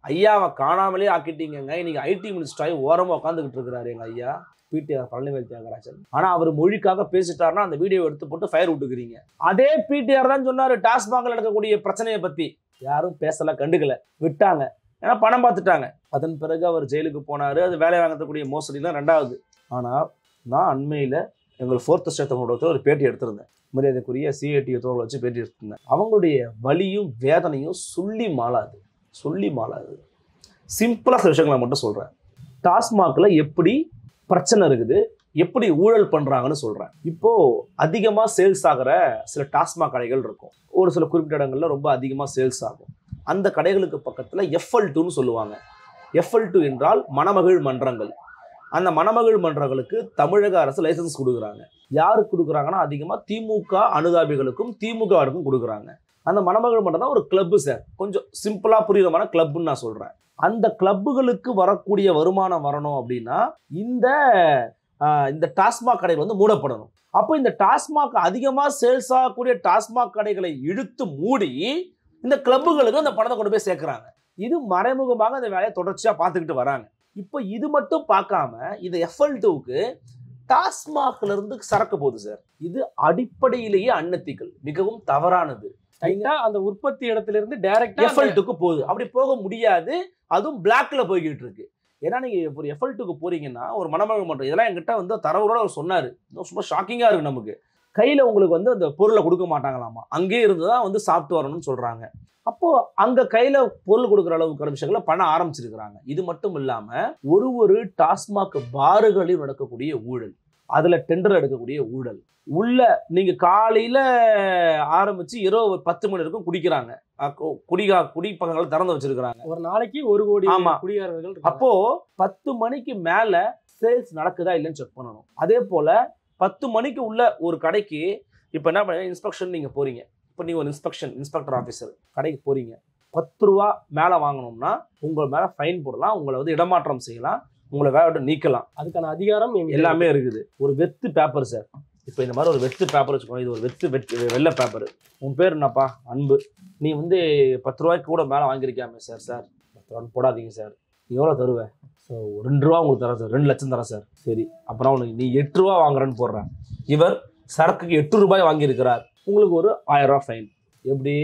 B: ஐயாவை காணாமலே ஆக்கிட்டீங்க. இன்னைக்கு ஐடி மினிஸ்டர் ஓரமா உட்காந்துக்கிட்டு இருக்கிறாரு எங்க ஐயா பிடிஆர் பழனிவேல் தியாகராஜன். ஆனா அவர் மொழிக்காக பேசிட்டாருன்னா அந்த வீடியோ எடுத்து போட்டு ஃபயர் விட்டுக்கிறீங்க. அதே பிடிஆர் தான் சொன்னாரு டாஸ்மாகில் நடக்கக்கூடிய பிரச்சனையை பத்தி. யாரும் பேசல, கண்டுக்கல, விட்டாங்க. ஏன்னா பணம் பார்த்துட்டாங்க. அதன் பிறகு அவர் ஜெயிலுக்கு போனாரு. அது வேலை வாங்கக்கூடிய மோசடி தான் ரெண்டாவது. ஆனா நான் அண்மையில எங்கள் 4th ஸ்டேட் தமிழோட ஒரு பேட்டி எடுத்திருந்தேன். மரியாதைக்குரிய சிஐடி தோழர் வச்சு பேட்டி எடுத்திருந்தேன். அவங்களுடைய வலியும் வேதனையும் சொல்லி மாளாது. சிம்பிளா சில விஷயங்களை மட்டும் சொல்றேன். டாஸ்மாக்ல எப்படி பிரச்சனை இருக்குது, எப்படி ஊழல் பண்றாங்கன்னு சொல்றேன். இப்போ அதிகமா சேல்ஸ் ஆகிற சில டாஸ்மாக் கடைகள் இருக்கும். ஒரு சில குறிப்பிட்ட இடங்கள்ல ரொம்ப அதிகமா சேல்ஸ் ஆகும். அந்த கடைகளுக்கு பக்கத்துல FL2ன்னு சொல்லுவாங்க. FL2 என்றால் மணமகள் மன்றங்கள். அந்த மணமகள் மன்றங்களுக்கு தமிழக அரசு லைசன்ஸ் கொடுக்குறாங்க. யாருக்கு கொடுக்குறாங்கன்னா அதிகமா திமுக அனுதாபிகளுக்கும் திமுகவுக்கும் கொடுக்குறாங்க. அந்த மணமகள் மன்றம் தான் ஒரு கிளப்பு சார். கொஞ்சம் சிம்பிளா புரியுறமான கிளப்னு நான் சொல்றேன். அந்த கிளப்புகளுக்கு வரக்கூடிய வருமானம் வரணும் அப்படின்னா இந்த டாஸ்மாக் கடைகள் வந்து மூடப்படணும். அப்போ இந்த டாஸ்மாக் அதிகமா சேல்ஸ் ஆகக்கூடிய டாஸ்மாக் கடைகளை இழுத்து மூடி இந்த கிளப்புகளுக்கு அந்த பணத்தை கொண்டு போய் சேர்க்கிறாங்க. இது மறைமுகமாக அந்த வேலையை தொடர்ச்சியா பார்த்துக்கிட்டு வராங்க. இப்போ இது மட்டும் பார்க்காம இந்த FL2க்கு டாஸ்மாக்ல இருந்து சரக்கு போகுது சார். இது அடிப்படையிலேயே அன்எத்திக்கல், மிகவும் தவறானது.
A: அந்த உற்பத்தி இடத்துல இருந்து டைரக்டா
B: FL2க்கு போகுது. அப்படி போக முடியாது. அதுவும் பிளாக்ல போய்கிட்டு இருக்கு. ஏன்னா நீங்க ஒரு FL2க்கு போறீங்கன்னா ஒரு மணமகள் மன்றம் இதெல்லாம் என்கிட்ட வந்து தரவுகளோட அவர் சொன்னாரு. ரொம்ப ஷாக்கிங்கா இருக்கு நமக்கு. கையில உங்களுக்கு வந்து அந்த பொருளை கொடுக்க மாட்டாங்களாமா. அங்கே இருந்துதான் வந்து சாப்பிட்டு வரணும்னு சொல்றாங்க. அப்போ அங்க கையில பொருள் கொடுக்குற அளவுக்கு விஷயங்களை பண்ண ஆரம்பிச்சிருக்கிறாங்க. இது மட்டும் இல்லாம ஒரு டாஸ்மாக் பாறுகளில் நடக்கக்கூடிய ஊழல், அதுல டெண்டர் எடுக்கக்கூடிய ஊழல், உள்ள நீங்க காலையில ஆரம்பிச்சு இரவு 10 மணி வரைக்கும் குடிக்கிறாங்க. குடிப்பகங்களை திறந்து வச்சிருக்கிறாங்க.
A: ஒரு நாளைக்கு 1 கோடி குடிகாரர்கள்.
B: அப்போ 10 மணிக்கு மேல சேல்ஸ் நடக்குதா இல்லைன்னு செக் பண்ணணும். அதே போல 10 மணிக்கு உள்ள ஒரு கடைக்கு இப்ப என்ன பண்ண இன்ஸ்பெக்ஷன் நீங்க போறீங்க. இப்போ நீங்க ஒரு இன்ஸ்பெக்டர் ஆஃபீஸர் கடைக்கு போறீங்க. 10 ரூபா மேல வாங்கணும்னா உங்க மேல ஃபைன் போடலாம், உங்களை வந்து இடமாற்றம் செய்யலாம், உங்களை வேலை விட்டு நீக்கலாம்.
A: அதுக்கான அதிகாரம்
B: எல்லாமே இருக்குது. ஒரு வெத்து பேப்பர் சார். இப்போ இந்த மாதிரி ஒரு வெத்து பேப்பர் வச்சுக்கோங்க. இது ஒரு வெள்ளை பேப்பர். உன் பேர் என்னப்பா? அன்பு. நீ வந்து 10 ரூபாய்க்கு கூட மேலே வாங்கியிருக்காமே சார். 10 ரூபான்னு போடாதீங்க சார். நீ எவ்வளோ தருவேன்? ஸோ 2 ரூபா உங்களுக்கு தரேன் சார். 2 லட்சம் தரேன் சார். சரி, அப்புறம் உனக்கு நீ 8 ரூபா வாங்குறேன்னு போடுறேன். இவர் சரக்குக்கு 8 ரூபாய் வாங்கியிருக்கிறார். உங்களுக்கு ஒரு 1000 ரூபா ஃபைன். எப்படி?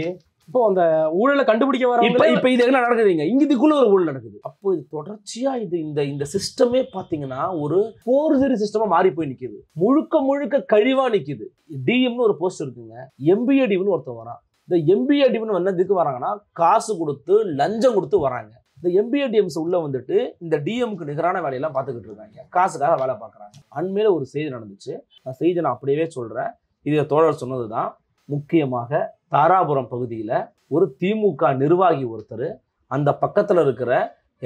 A: இப்போ அந்த ஊழலை கண்டுபிடிக்க வர
B: இப்ப இது என்ன நடக்குதுங்க? இதுக்குள்ள ஒரு ஊழல் நடக்குது. அப்போ இது தொடர்ச்சியா இந்த சிஸ்டமே பாத்தீங்கன்னா ஒரு போர்ஜரி சிஸ்டமா மாறி போய் நிக்குது. முழுக்க கழிவா நிக்குது. டிஎம்னு ஒரு போஸ்ட் இருக்குங்க. MBADன்னு ஒருத்தர் வரான். இந்த MBADன்னு என்னதுக்கு வராங்கன்னா காசு கொடுத்து லஞ்சம் கொடுத்து வராங்க. இந்த MBADMs உள்ள வந்துட்டு இந்த டிஎம்க்கு நிகரான வேலையெல்லாம் பார்த்துக்கிட்டு இருக்காங்க. காசுக்காக வேலை பார்க்குறாங்க. அண்மையில ஒரு செய்தி நடந்துச்சு. அந்த செய்தி நான் அப்படியே சொல்றேன். இது தோழர் சொன்னதுதான். முக்கியமாக தாராபுரம் பகுதியில் ஒரு திமுக நிர்வாகி ஒருத்தர் அந்த பக்கத்தில் இருக்கிற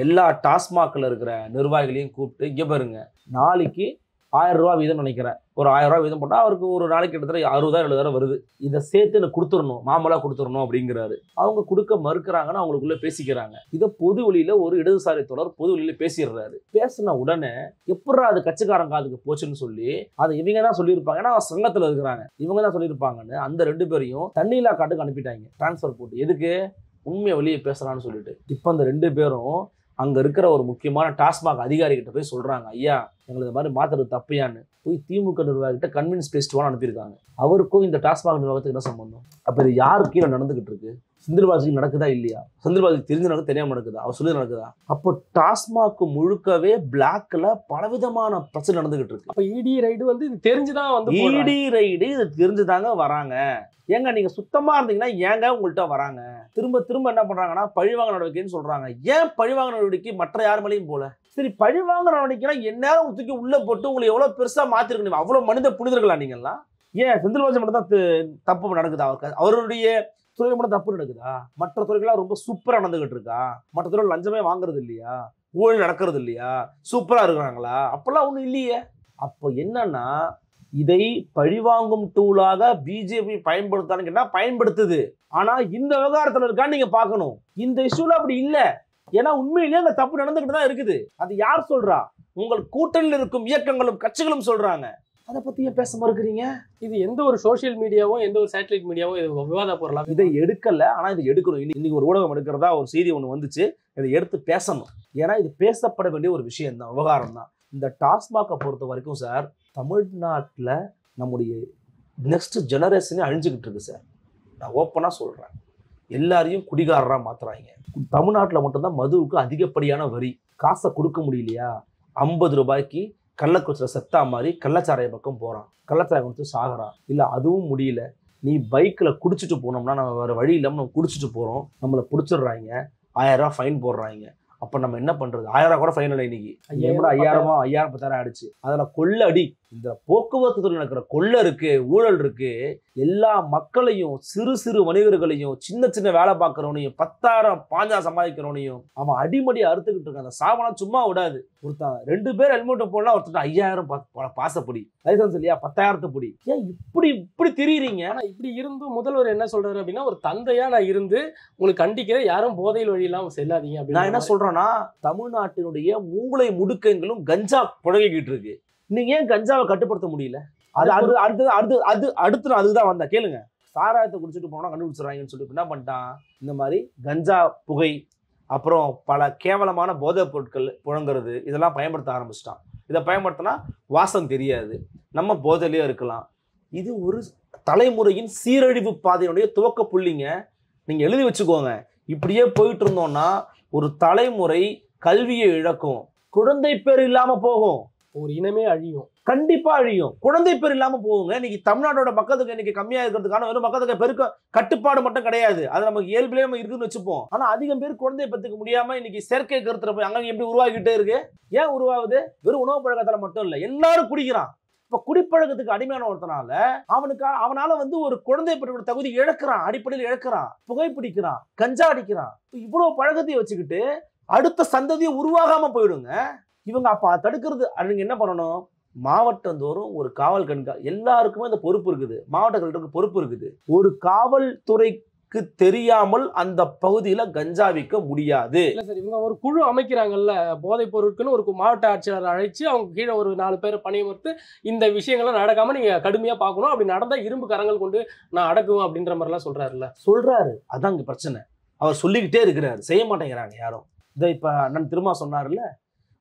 B: எல்லா டாஸ்மாக்ல இருக்கிற நிர்வாகிகளையும் கூப்பிட்டு, இங்கே பாருங்க, நாளைக்கு 1000 ரூபா வீதம் நினைக்கிறேன், ஒரு 1000 ரூபா வீதம் போட்டால் அவருக்கு ஒரு நாளைக்கு கிட்டத்தட்ட 60,000-70,000 வருது. இதை சேர்த்து எனக்கு கொடுத்துடணும், மாமலா கொடுத்துடணும் அப்படிங்கிறாரு. அவங்க கொடுக்க மறுக்கிறாங்கன்னு அவங்களுக்குள்ள பேசிக்கிறாங்க. இதை பொது வழியில ஒரு இடதுசாரி தொடர் பொது வழியில பேசிடுறாரு. பேசின உடனே எப்படா அது கட்சிக்காரங்க அதுக்கு போச்சுன்னு சொல்லி அதை இவங்க தான் சொல்லியிருப்பாங்க. ஏன்னா சங்கத்தில் இருக்கிறாங்க, இவங்க தான் சொல்லியிருப்பாங்கன்னு அந்த 2 பேரையும் தண்ணீலா காட்டுக்கு அனுப்பிட்டாங்க. டிரான்ஸ்ஃபர் போட்டு. எதுக்கு? உண்மையை வெளியே பேசுறான்னு சொல்லிட்டு. இப்போ அந்த 2 பேரும் அங்க இருக்கிற ஒரு முக்கியமான டாஸ்மாக் அதிகாரி கிட்ட போய் சொல்றாங்க, ஐயா எங்களுக்கு இந்த மாதிரி மாத்துறது தப்பையான்னு. போய் திமுக நிர்வாகிகிட்ட கன்வின்ஸ் பேசிட்டுவான்னு அனுப்பியிருக்காங்க. அவருக்கும் இந்த டாஸ்மாக் நிர்வாகத்துக்கு என்ன சம்பந்தம்? அப்ப இது யாரு கீழே நடந்துகிட்டு இருக்கு? செந்தில்பாலாஜிக்கு நடக்குதா இல்லையா? செந்தில்பாலாஜி தெரிஞ்சு நடக்குது, தெரியாம நடக்குதா? அவர் சொல்லி நடக்குதா? அப்போ டாஸ்மாக் முழுக்கவே பிளாக்ல பலவிதமான பிரச்சனை நடந்துகிட்டு இருக்கு.
A: அப்ப இடி ரைடு வந்து இது தெரிஞ்சுதான் வந்து
B: இடி ரைடு இது தெரிஞ்சுதாங்க வராங்க. ஏங்க நீங்க சுத்தமா இருந்தீங்கன்னா ஏங்க உங்கள்கிட்ட வராங்க? திரும்ப என்ன பண்றாங்கன்னா பழிவாங்க நடவடிக்கைன்னு சொல்றாங்க. ஏன் பழிவாங்க நடவடிக்கை மற்ற யார் மேலேயும் போல? சரி, பழிவாங்க நடவடிக்கைனா எந்நேரம் தூக்கி உள்ள போட்டு உங்களை எவ்வளவு பெருசா மாத்திருக்கணும். அவ்வளவு மனித புனிதர்களா நீங்கெல்லாம்? ஏன் செந்தில்பாலாஜி மட்டும் தான் தப்பு நடக்குதா? அவருடைய துறையில மட்டும் தப்பு நடக்குதா? மற்ற துறைகள்லாம் ரொம்ப சூப்பரா நடந்துகிட்டு இருக்கா? மற்ற துறைகள் லஞ்சமே வாங்குறது இல்லையா? ஊழல் நடக்கிறது இல்லையா? சூப்பரா இருக்கிறாங்களா? அப்பெல்லாம் ஒண்ணும் இல்லையே. அப்போ என்னன்னா, இதை பழிவாங்கும் டூலாக பிஜேபி பயன்படுத்தான்னு கேட்டா பயன்படுத்துது. ஆனா இந்த விவகாரத்துல இருக்கான்னு நீங்க பாக்கணும். இந்த இஷ்யூல அப்படி இல்ல. ஏன்னா உண்மையிலேயே அங்க தப்பு நடந்துகிட்டு தான் இருக்குது. அது யார் சொல்றா? உங்கள் கூட்டணியில் இருக்கும் இயக்கங்களும் கட்சிகளும் சொல்றாங்க. அதை பத்தி ஏன் பேச மறுக்கிறீங்க?
A: இது எந்த ஒரு சோசியல் மீடியாவோ எந்த ஒரு சேட்டலைட் மீடியாவோ இது விவாத பொருளா
B: இதை எடுக்கல, ஆனா இதை எடுக்கணும். இன்னைக்கு ஒரு ஊடகம் எடுக்கிறதா ஒரு செய்தி ஒண்ணு வந்துச்சு, இதை எடுத்து பேசணும். ஏன்னா இது பேசப்பட வேண்டிய ஒரு விஷயம் தான், விவகாரம் தான். இந்த டாஸ்மாகை பொறுத்த வரைக்கும் சார், தமிழ்நாட்டில் நம்முடைய நெக்ஸ்ட் ஜெனரேஷனே அழிஞ்சுக்கிட்டு இருக்கு சார். நான் ஓப்பனாக சொல்கிறேன், எல்லாரையும் குடிகாரராக மாற்றுறாங்க. தமிழ்நாட்டில் மட்டும்தான் மதுவுக்கு அதிகப்படியான வரி. காசை கொடுக்க முடியலையா, 50 ரூபாய்க்கு கள்ளக்குறிச்சியில் செத்தா மாதிரி கள்ளச்சாராய பக்கம் போகிறான், கள்ளச்சாராயம் கொடுத்து சாகிறான். இல்லை அதுவும் முடியல, நீ பைக்கில் குடிச்சிட்டு போனோம்னா நம்ம வேறு வழி இல்லாமல் நம்ம குடிச்சிட்டு போகிறோம், நம்மளை பிடிச்சிடுறாங்க, 1000 ரூபா ஃபைன் போடுறாங்க. அப்போ நம்ம என்ன பண்ணுறது? 1000 கூட ஃபைன் இல்லை இன்னைக்கு, 5000 10,000 ஆயிடுச்சு. அதில் கொள்ள அடி. இந்த போக்குவரத்து துறை நடக்கிற கொள்ளை இருக்கு, ஊழல் இருக்கு. எல்லா மக்களையும், சிறு சிறு வணிகர்களையும், சின்ன சின்ன வேலை பார்க்குறவனையும், 10,000 5,000 சம்பாதிக்கிறவனையும் அவன் அடிமடி அறுத்துக்கிட்டு இருக்கான். அந்த சாவனா சும்மா விடாது. ஒருத்தன் 2 பேர் ஹெல்மெட் போடலாம், ஒருத்தர் 5000 பாசப்படி, லைசன்ஸ் இல்லையா 10,000 படி. ஏன் இப்படி தெரியுறீங்க?
A: ஆனா இப்படி இருந்தும் முதல்வர் என்ன சொல்றாரு அப்படின்னா, ஒரு தந்தையா நான் இருந்து உங்களுக்கு கண்டிக்கிறேன், யாரும் போதையில் வழி இல்லாம செல்லாதீங்க அப்படின்னு.
B: நான் என்ன சொல்றேன்னா, தமிழ்நாட்டினுடைய மூளை முடுக்கங்களும் கஞ்சா புழங்கிக்கிட்டு இருக்கு. நீங்க ஏன் கஞ்சாவை கட்டுப்படுத்த முடியல? அடுத்து அதுதான் வந்தா கேளுங்க. சாராயத்தை குடிச்சிட்டு போனா கண்டுபிடிச்சிடறாங்கன்னு சொல்லிட்டு என்ன பண்ணிட்டான், இந்த மாதிரி கஞ்சா புகை, அப்புறம் பல கேவலமான போதைப் பொருட்கள் புழங்குறது, இதெல்லாம் பயன்படுத்த ஆரம்பிச்சிட்டான். இதை பயன்படுத்தினா வாசம் தெரியாது, நம்ம போதையிலேயே இருக்கலாம். இது ஒரு தலைமுறையின் சீரழிவு பாதையினுடைய துவக்க புள்ளிங்க. நீங்க எழுதி வச்சுக்கோங்க. இப்படியே போயிட்டு இருந்தோம்னா ஒரு தலைமுறை கல்வியை இழக்கும், குழந்தை பேர் இல்லாம போகும்,
A: ஒரு இனமே அழியும்,
B: கண்டிப்பா அழியும், குழந்தை பேர் இல்லாம போகுங்க. இன்னைக்கு தமிழ்நாட்டோட மக்கள் தொகை இன்னைக்கு கம்மியா இருக்கிறதுக்கான வெறும் மக்கள் தொகை பெருக்க கட்டுப்பாடு மட்டும் கிடையாது, அது நமக்கு இயல்பிலே இருக்குன்னு வச்சுப்போம். ஆனா அதிகம் பேர் குழந்தை பெற்றுக்க முடியாம இன்னைக்கு செயற்கை கருத்துல போய் அங்க எப்படி உருவாகிட்டே இருக்கு. ஏன் உருவாகுது? வெறும் உணவு பழக்கத்தால மட்டும் இல்ல, எல்லாரும் குடிக்கிறான். இப்ப குடிப்பழக்கத்துக்கு அடிமையான ஒருத்தனால அவனால ஒரு குழந்தை பெற்ற தகுதி இழக்கிறான், அடிப்படையில் இழக்கிறான், புகைப்பிடிக்கிறான், கஞ்சா அடிக்கிறான். இவ்வளவு பழக்கத்தை வச்சுக்கிட்டு அடுத்த சந்ததியை உருவாகாம போயிடுங்க இவங்க. அப்ப தடுக்கிறது நீங்க என்ன பண்ணணும்? மாவட்டந்தோறும் ஒரு காவல் எல்லாருக்குமே இந்த பொறுப்பு இருக்குது, மாவட்ட கலெக்டருக்கு பொறுப்பு இருக்குது. ஒரு காவல்துறைக்கு தெரியாமல் அந்த பகுதியில கஞ்சா விற்க முடியாது.
A: இல்ல சார், இவங்க ஒரு குழு அமைக்கிறாங்கல்ல, போதைப் பொருட்கள்னு ஒரு மாவட்ட ஆட்சியாளர் அழைச்சு அவங்க கீழே ஒரு 4 பேர் பணியமர்த்து இந்த விஷயங்கள்லாம் நடக்காம நீங்க கடுமையா பார்க்கணும், அப்படி நடந்தா இரும்பு கரங்கள் கொண்டு நான் அடக்குவேன் அப்படின்ற மாதிரிலாம் சொல்றாரு.
B: அதான் இங்க பிரச்சனை. அவர் சொல்லிக்கிட்டே இருக்கிறாரு, செய்ய மாட்டேங்கிறாங்க யாரும். இதை இப்ப அண்ணன் திரும்ப சொன்னார்ல,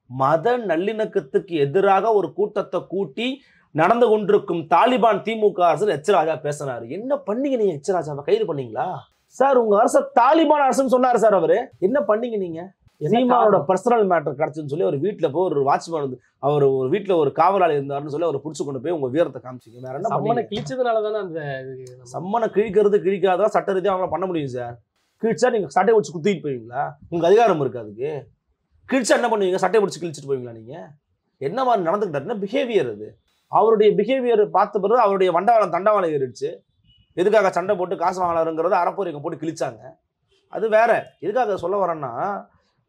B: மத நல்லிணக்கத்துக்கு எதிராக ஒரு கூட்டத்தை கூட்டி நடந்து கொண்டிருக்கும் தாலிபான் திமுக அரசு எச் ராஜா பேசினாரு. என்ன பண்ணீங்க நீங்க? எச் ராஜாவை கைது பண்ணீங்களா சார்? உங்க அரசு தாலிபான் அரசுன்னு சொன்னாரு சார். அவரு என்ன பண்ணீங்க நீங்க? சீமானோட பர்சனல் மேட்டர் கிடைச்சுன்னு சொல்லி அவர் வீட்டுல போய் ஒரு வாட்ச்மேன் அவர் ஒரு வீட்டுல ஒரு காவலாளி இருந்தாருன்னு சொல்லி அவர் பிடிச்சு கொண்டு போய் உங்க வீரத்தை காமிச்சிங்க. வேற என்ன?
A: சம்மனை கிழிச்சதுனாலதானே அந்த
B: சம்மனை கிழிக்காதான் சட்ட ரீதியாக அவங்கள பண்ண முடியும் சார். கிழிச்சா நீங்க சட்டை வச்சு குத்திட்டு போவீங்களா? உங்களுக்கு அதிகாரம் இருக்கு அதுக்கு. கிழிச்சா என்ன பண்ணுவீங்க? சட்டை பிடிச்சி கிழிச்சிட்டு போவீங்களா? நீங்க என்ன மாதிரி நடந்துக்கிட்டாருன்னா பிஹேவியர் அது. அவருடைய பிஹேவியர் பார்த்த பிறகு அவருடைய தண்டவாளம் ஏறிடுச்சு. எதுக்காக சண்டை போட்டு காசு வாங்கலாருங்கிறத அறப்போரிக்க போட்டு கிழிச்சாங்க. அது வேற. எதுக்காக சொல்ல வரேன்னா,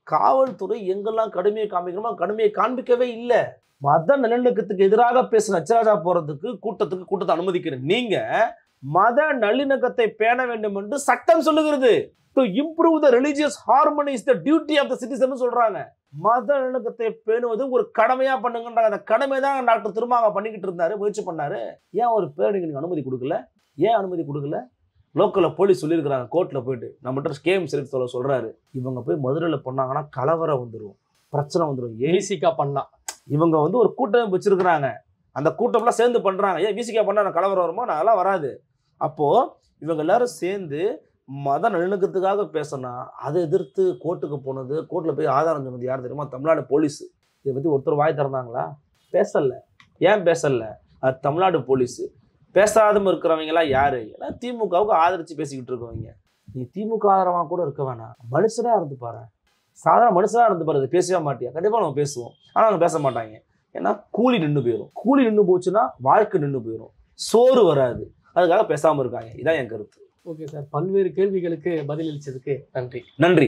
B: காவல்துறை எங்கெல்லாம் கடுமையை காமிக்கணுமோ கடுமையை காண்பிக்கவே இல்லை. மத நல்லிணக்கத்துக்கு எதிராக பேசின எச் ராஜா போறதுக்கு கூட்டத்தை அனுமதிக்கிறேன். நீங்க மத நல்லிணக்கத்தை பேண வேண்டும் என்று சட்டம் சொல்லுகிறது. To improve the religious harmony is the duty of the citizen சொல்றாங்க. மத நல்லிணக்கத்தை பேணுவது ஒரு கடமையா பண்ணுங்கன்றாங்க. அந்த கடமை தான் டாக்டர் திருமாவளவன் பண்ணிக்கிட்டு இருந்தாரு, முயற்சி பண்ணாரு. ஏன் ஒரு பேர் நீங்க அனுமதி கொடுக்கல? ஏன் அனுமதி கொடுக்கல? லோக்கல்ல போலீஸ் சொல்லியிருக்கிறாங்க, கோர்ட்ல போயிட்டு நம்மகிட்ட கேம் செலுத்த சொல்றாரு. இவங்க போய் மதுரையில பண்ணாங்கன்னா கலவரம் வந்துடும், பிரச்சனை வந்துடும்.
A: விசிகா பண்ணா
B: இவங்க ஒரு கூட்டம் வச்சிருக்கிறாங்க, அந்த கூட்டம்லாம் சேர்ந்து பண்றாங்க. ஏன் விசிகா பண்ணா கலவரம் வருமோ? அதெல்லாம் வராது. அப்போ இவங்க எல்லாரும் சேர்ந்து மத நல்லிணக்கத்துக்காக பேசினா அதை எதிர்த்து கோர்ட்டுக்கு போனது, கோர்ட்டில் போய் ஆதாரம் சொன்னது யார் தெரியுமா? தமிழ்நாடு போலீஸ். இதை பற்றி ஒருத்தர் வாய் திறந்தாங்களா? பேசல. ஏன் பேசல? அது தமிழ்நாடு போலீஸ். பேசாதம இருக்கிறவங்கலாம் யாரு? ஏன்னா திமுகவுக்கு ஆதரிச்சு பேசிக்கிட்டு இருக்கவங்க. நீ திமுக ஆதரவாக கூட இருக்க வேணாம், மனுஷனா இருந்து பாரு, சாதாரண மனுஷனா இருந்து பாரு. அதை பேசவே மாட்டியா? கண்டிப்பாக நம்ம பேசுவோம், ஆனால் அவங்க பேச மாட்டாங்க. ஏன்னா கூலி நின்று போயிடும். கூலி நின்று போச்சுன்னா வாழ்க்கை நின்று போயிடும், சோறு வராது. அதுக்காக பேசாமல் இருக்காங்க. இதான் என் கருத்து.
A: ஓகே சார், பல்வேறு கேள்விகளுக்கு பதிலளிச்சதுக்கு நன்றி.
B: நன்றி.